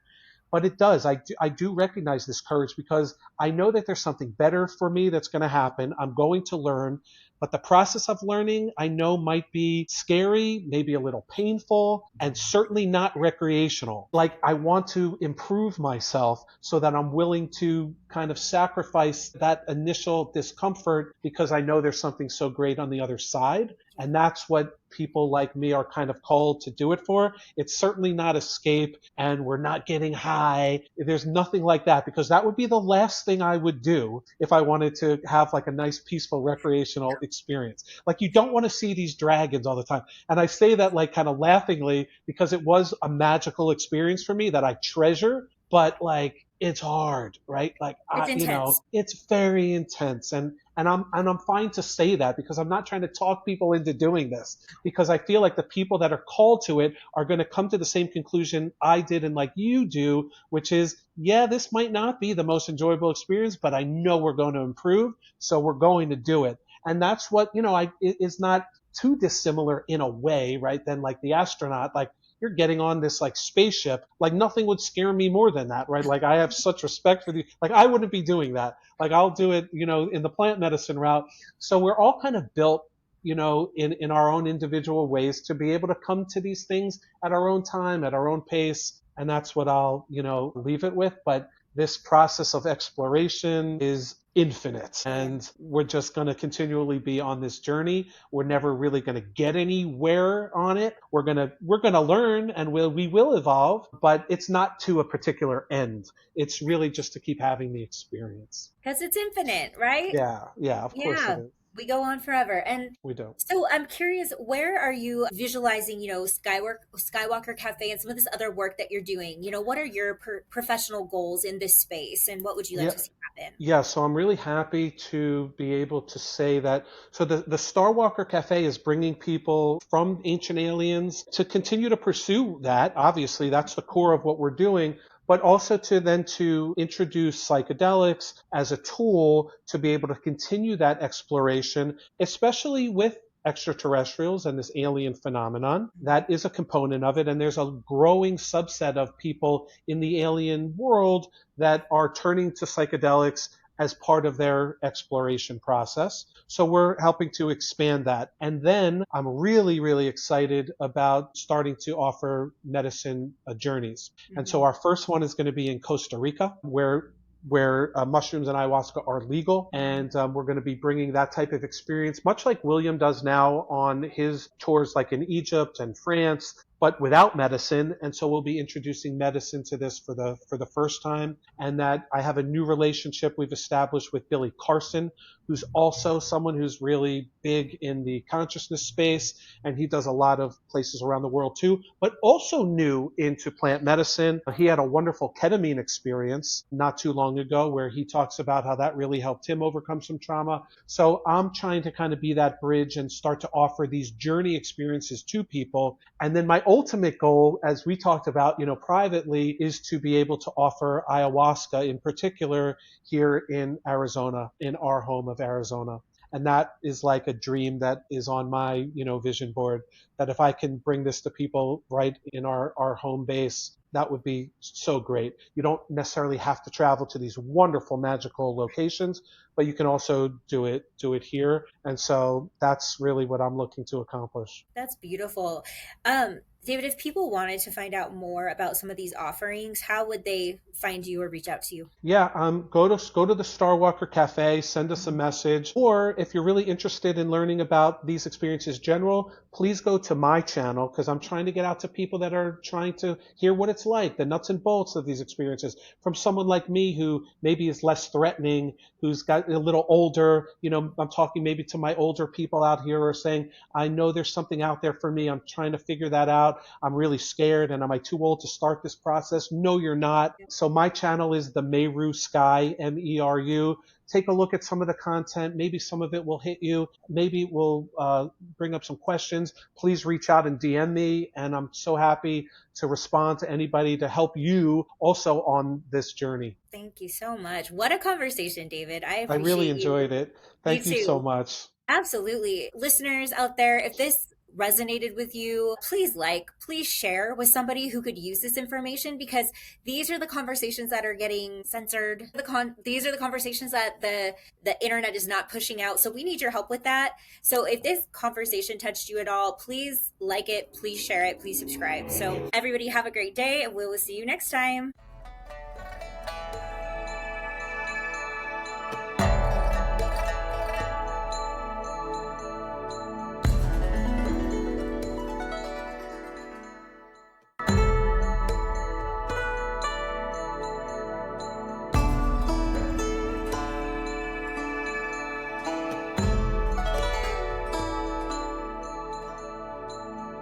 it does. I do recognize this courage because I know that there's something better for me that's going to happen. I'm going to learn, but the process of learning I know might be scary, maybe a little painful, and certainly not recreational. Like, I want to improve myself so that I'm willing to kind of sacrifice that initial discomfort because I know there's something so great on the other side. And that's what people like me are kind of called to do it for. It's certainly not escape, and we're not getting high. There's nothing like that, because that would be the last thing I would do if I wanted to have like a nice, peaceful, recreational experience. Like, you don't want to see these dragons all the time. And I say that like kind of laughingly because it was a magical experience for me that I treasure, but like, it's hard, right? Like, It's intense. it's very intense. And I'm fine to say that, because I'm not trying to talk people into doing this, because I feel like the people that are called to it are going to come to the same conclusion I did and like you do, which is, yeah, this might not be the most enjoyable experience, but I know we're going to improve, so we're going to do it. And that's what, it's not too dissimilar in a way, right? Than like the astronaut, like, you're getting on this like spaceship, like nothing would scare me more than that, right? Like, I have such respect for the, like, I wouldn't be doing that. Like, I'll do it, in the plant medicine route. So we're all kind of built, in our own individual ways to be able to come to these things at our own time, at our own pace. And that's what I'll, leave it with. But this process of exploration is infinite, and we're just going to continually be on this journey. We're never really going to get anywhere on it. We're going to learn, and we will evolve, but it's not to a particular end. It's really just to keep having the experience. Because it's infinite, right? Yeah, of course it Yeah. is. We go on forever. And We don't. so I'm curious, where are you visualizing, Skywalker Cafe and some of this other work that you're doing? What are your professional goals in this space, and what would you like Yeah. to see happen? Yeah, so I'm really happy to be able to say that. So the Star Walker Cafe is bringing people from Ancient Aliens to continue to pursue that. Obviously, that's the core of what we're doing, but also to introduce psychedelics as a tool to be able to continue that exploration, especially with extraterrestrials and this alien phenomenon. That is a component of it. And there's a growing subset of people in the alien world that are turning to psychedelics as part of their exploration process. So we're helping to expand that. And then I'm really, really excited about starting to offer medicine journeys. And so our first one is going to be in Costa Rica, where mushrooms and ayahuasca are legal. And we're going to be bringing that type of experience, much like William does now on his tours, like in Egypt and France. but without medicine. And so we'll be introducing medicine to this for the first time. And that I have a new relationship we've established with Billy Carson, who's also someone who's really big in the consciousness space. And he does a lot of places around the world too, but also new into plant medicine. He had a wonderful ketamine experience not too long ago where he talks about how that really helped him overcome some trauma. So I'm trying to kind of be that bridge and start to offer these journey experiences to people. And then my ultimate goal, as we talked about, privately, is to be able to offer ayahuasca in particular here in Arizona, in our home of Arizona. And that is like a dream that is on my, vision board, that if I can bring this to people right in our home base, that would be so great. You don't necessarily have to travel to these wonderful magical locations, but you can also do it here. And so that's really what I'm looking to accomplish. That's beautiful. David, if people wanted to find out more about some of these offerings, how would they find you or reach out to you? Yeah, go to the Starwalker Cafe, send us a message, or if you're really interested in learning about these experiences general, please go to my channel, because I'm trying to get out to people that are trying to hear what it's like, the nuts and bolts of these experiences, from someone like me who maybe is less threatening, who's got a little older. I'm talking maybe to my older people out here who are saying, I know there's something out there for me. I'm trying to figure that out. I'm really scared, and am I too old to start this process? No, you're not. So my channel is the Meru Sky, Meru. Take a look at some of the content. Maybe some of it will hit you. Maybe it will bring up some questions. Please reach out and DM me, and I'm so happy to respond to anybody to help you also on this journey. Thank you so much. What a conversation, David. I I really appreciate you. enjoyed it. Me Thank you so too. much. Absolutely. Listeners out there, if this resonated with you, please share with somebody who could use this information, because these are the conversations that are getting censored. These are the conversations that the internet is not pushing out. So we need your help with that. So if this conversation touched you at all, please like it, please share it, please subscribe. So everybody have a great day, and we will see you next time.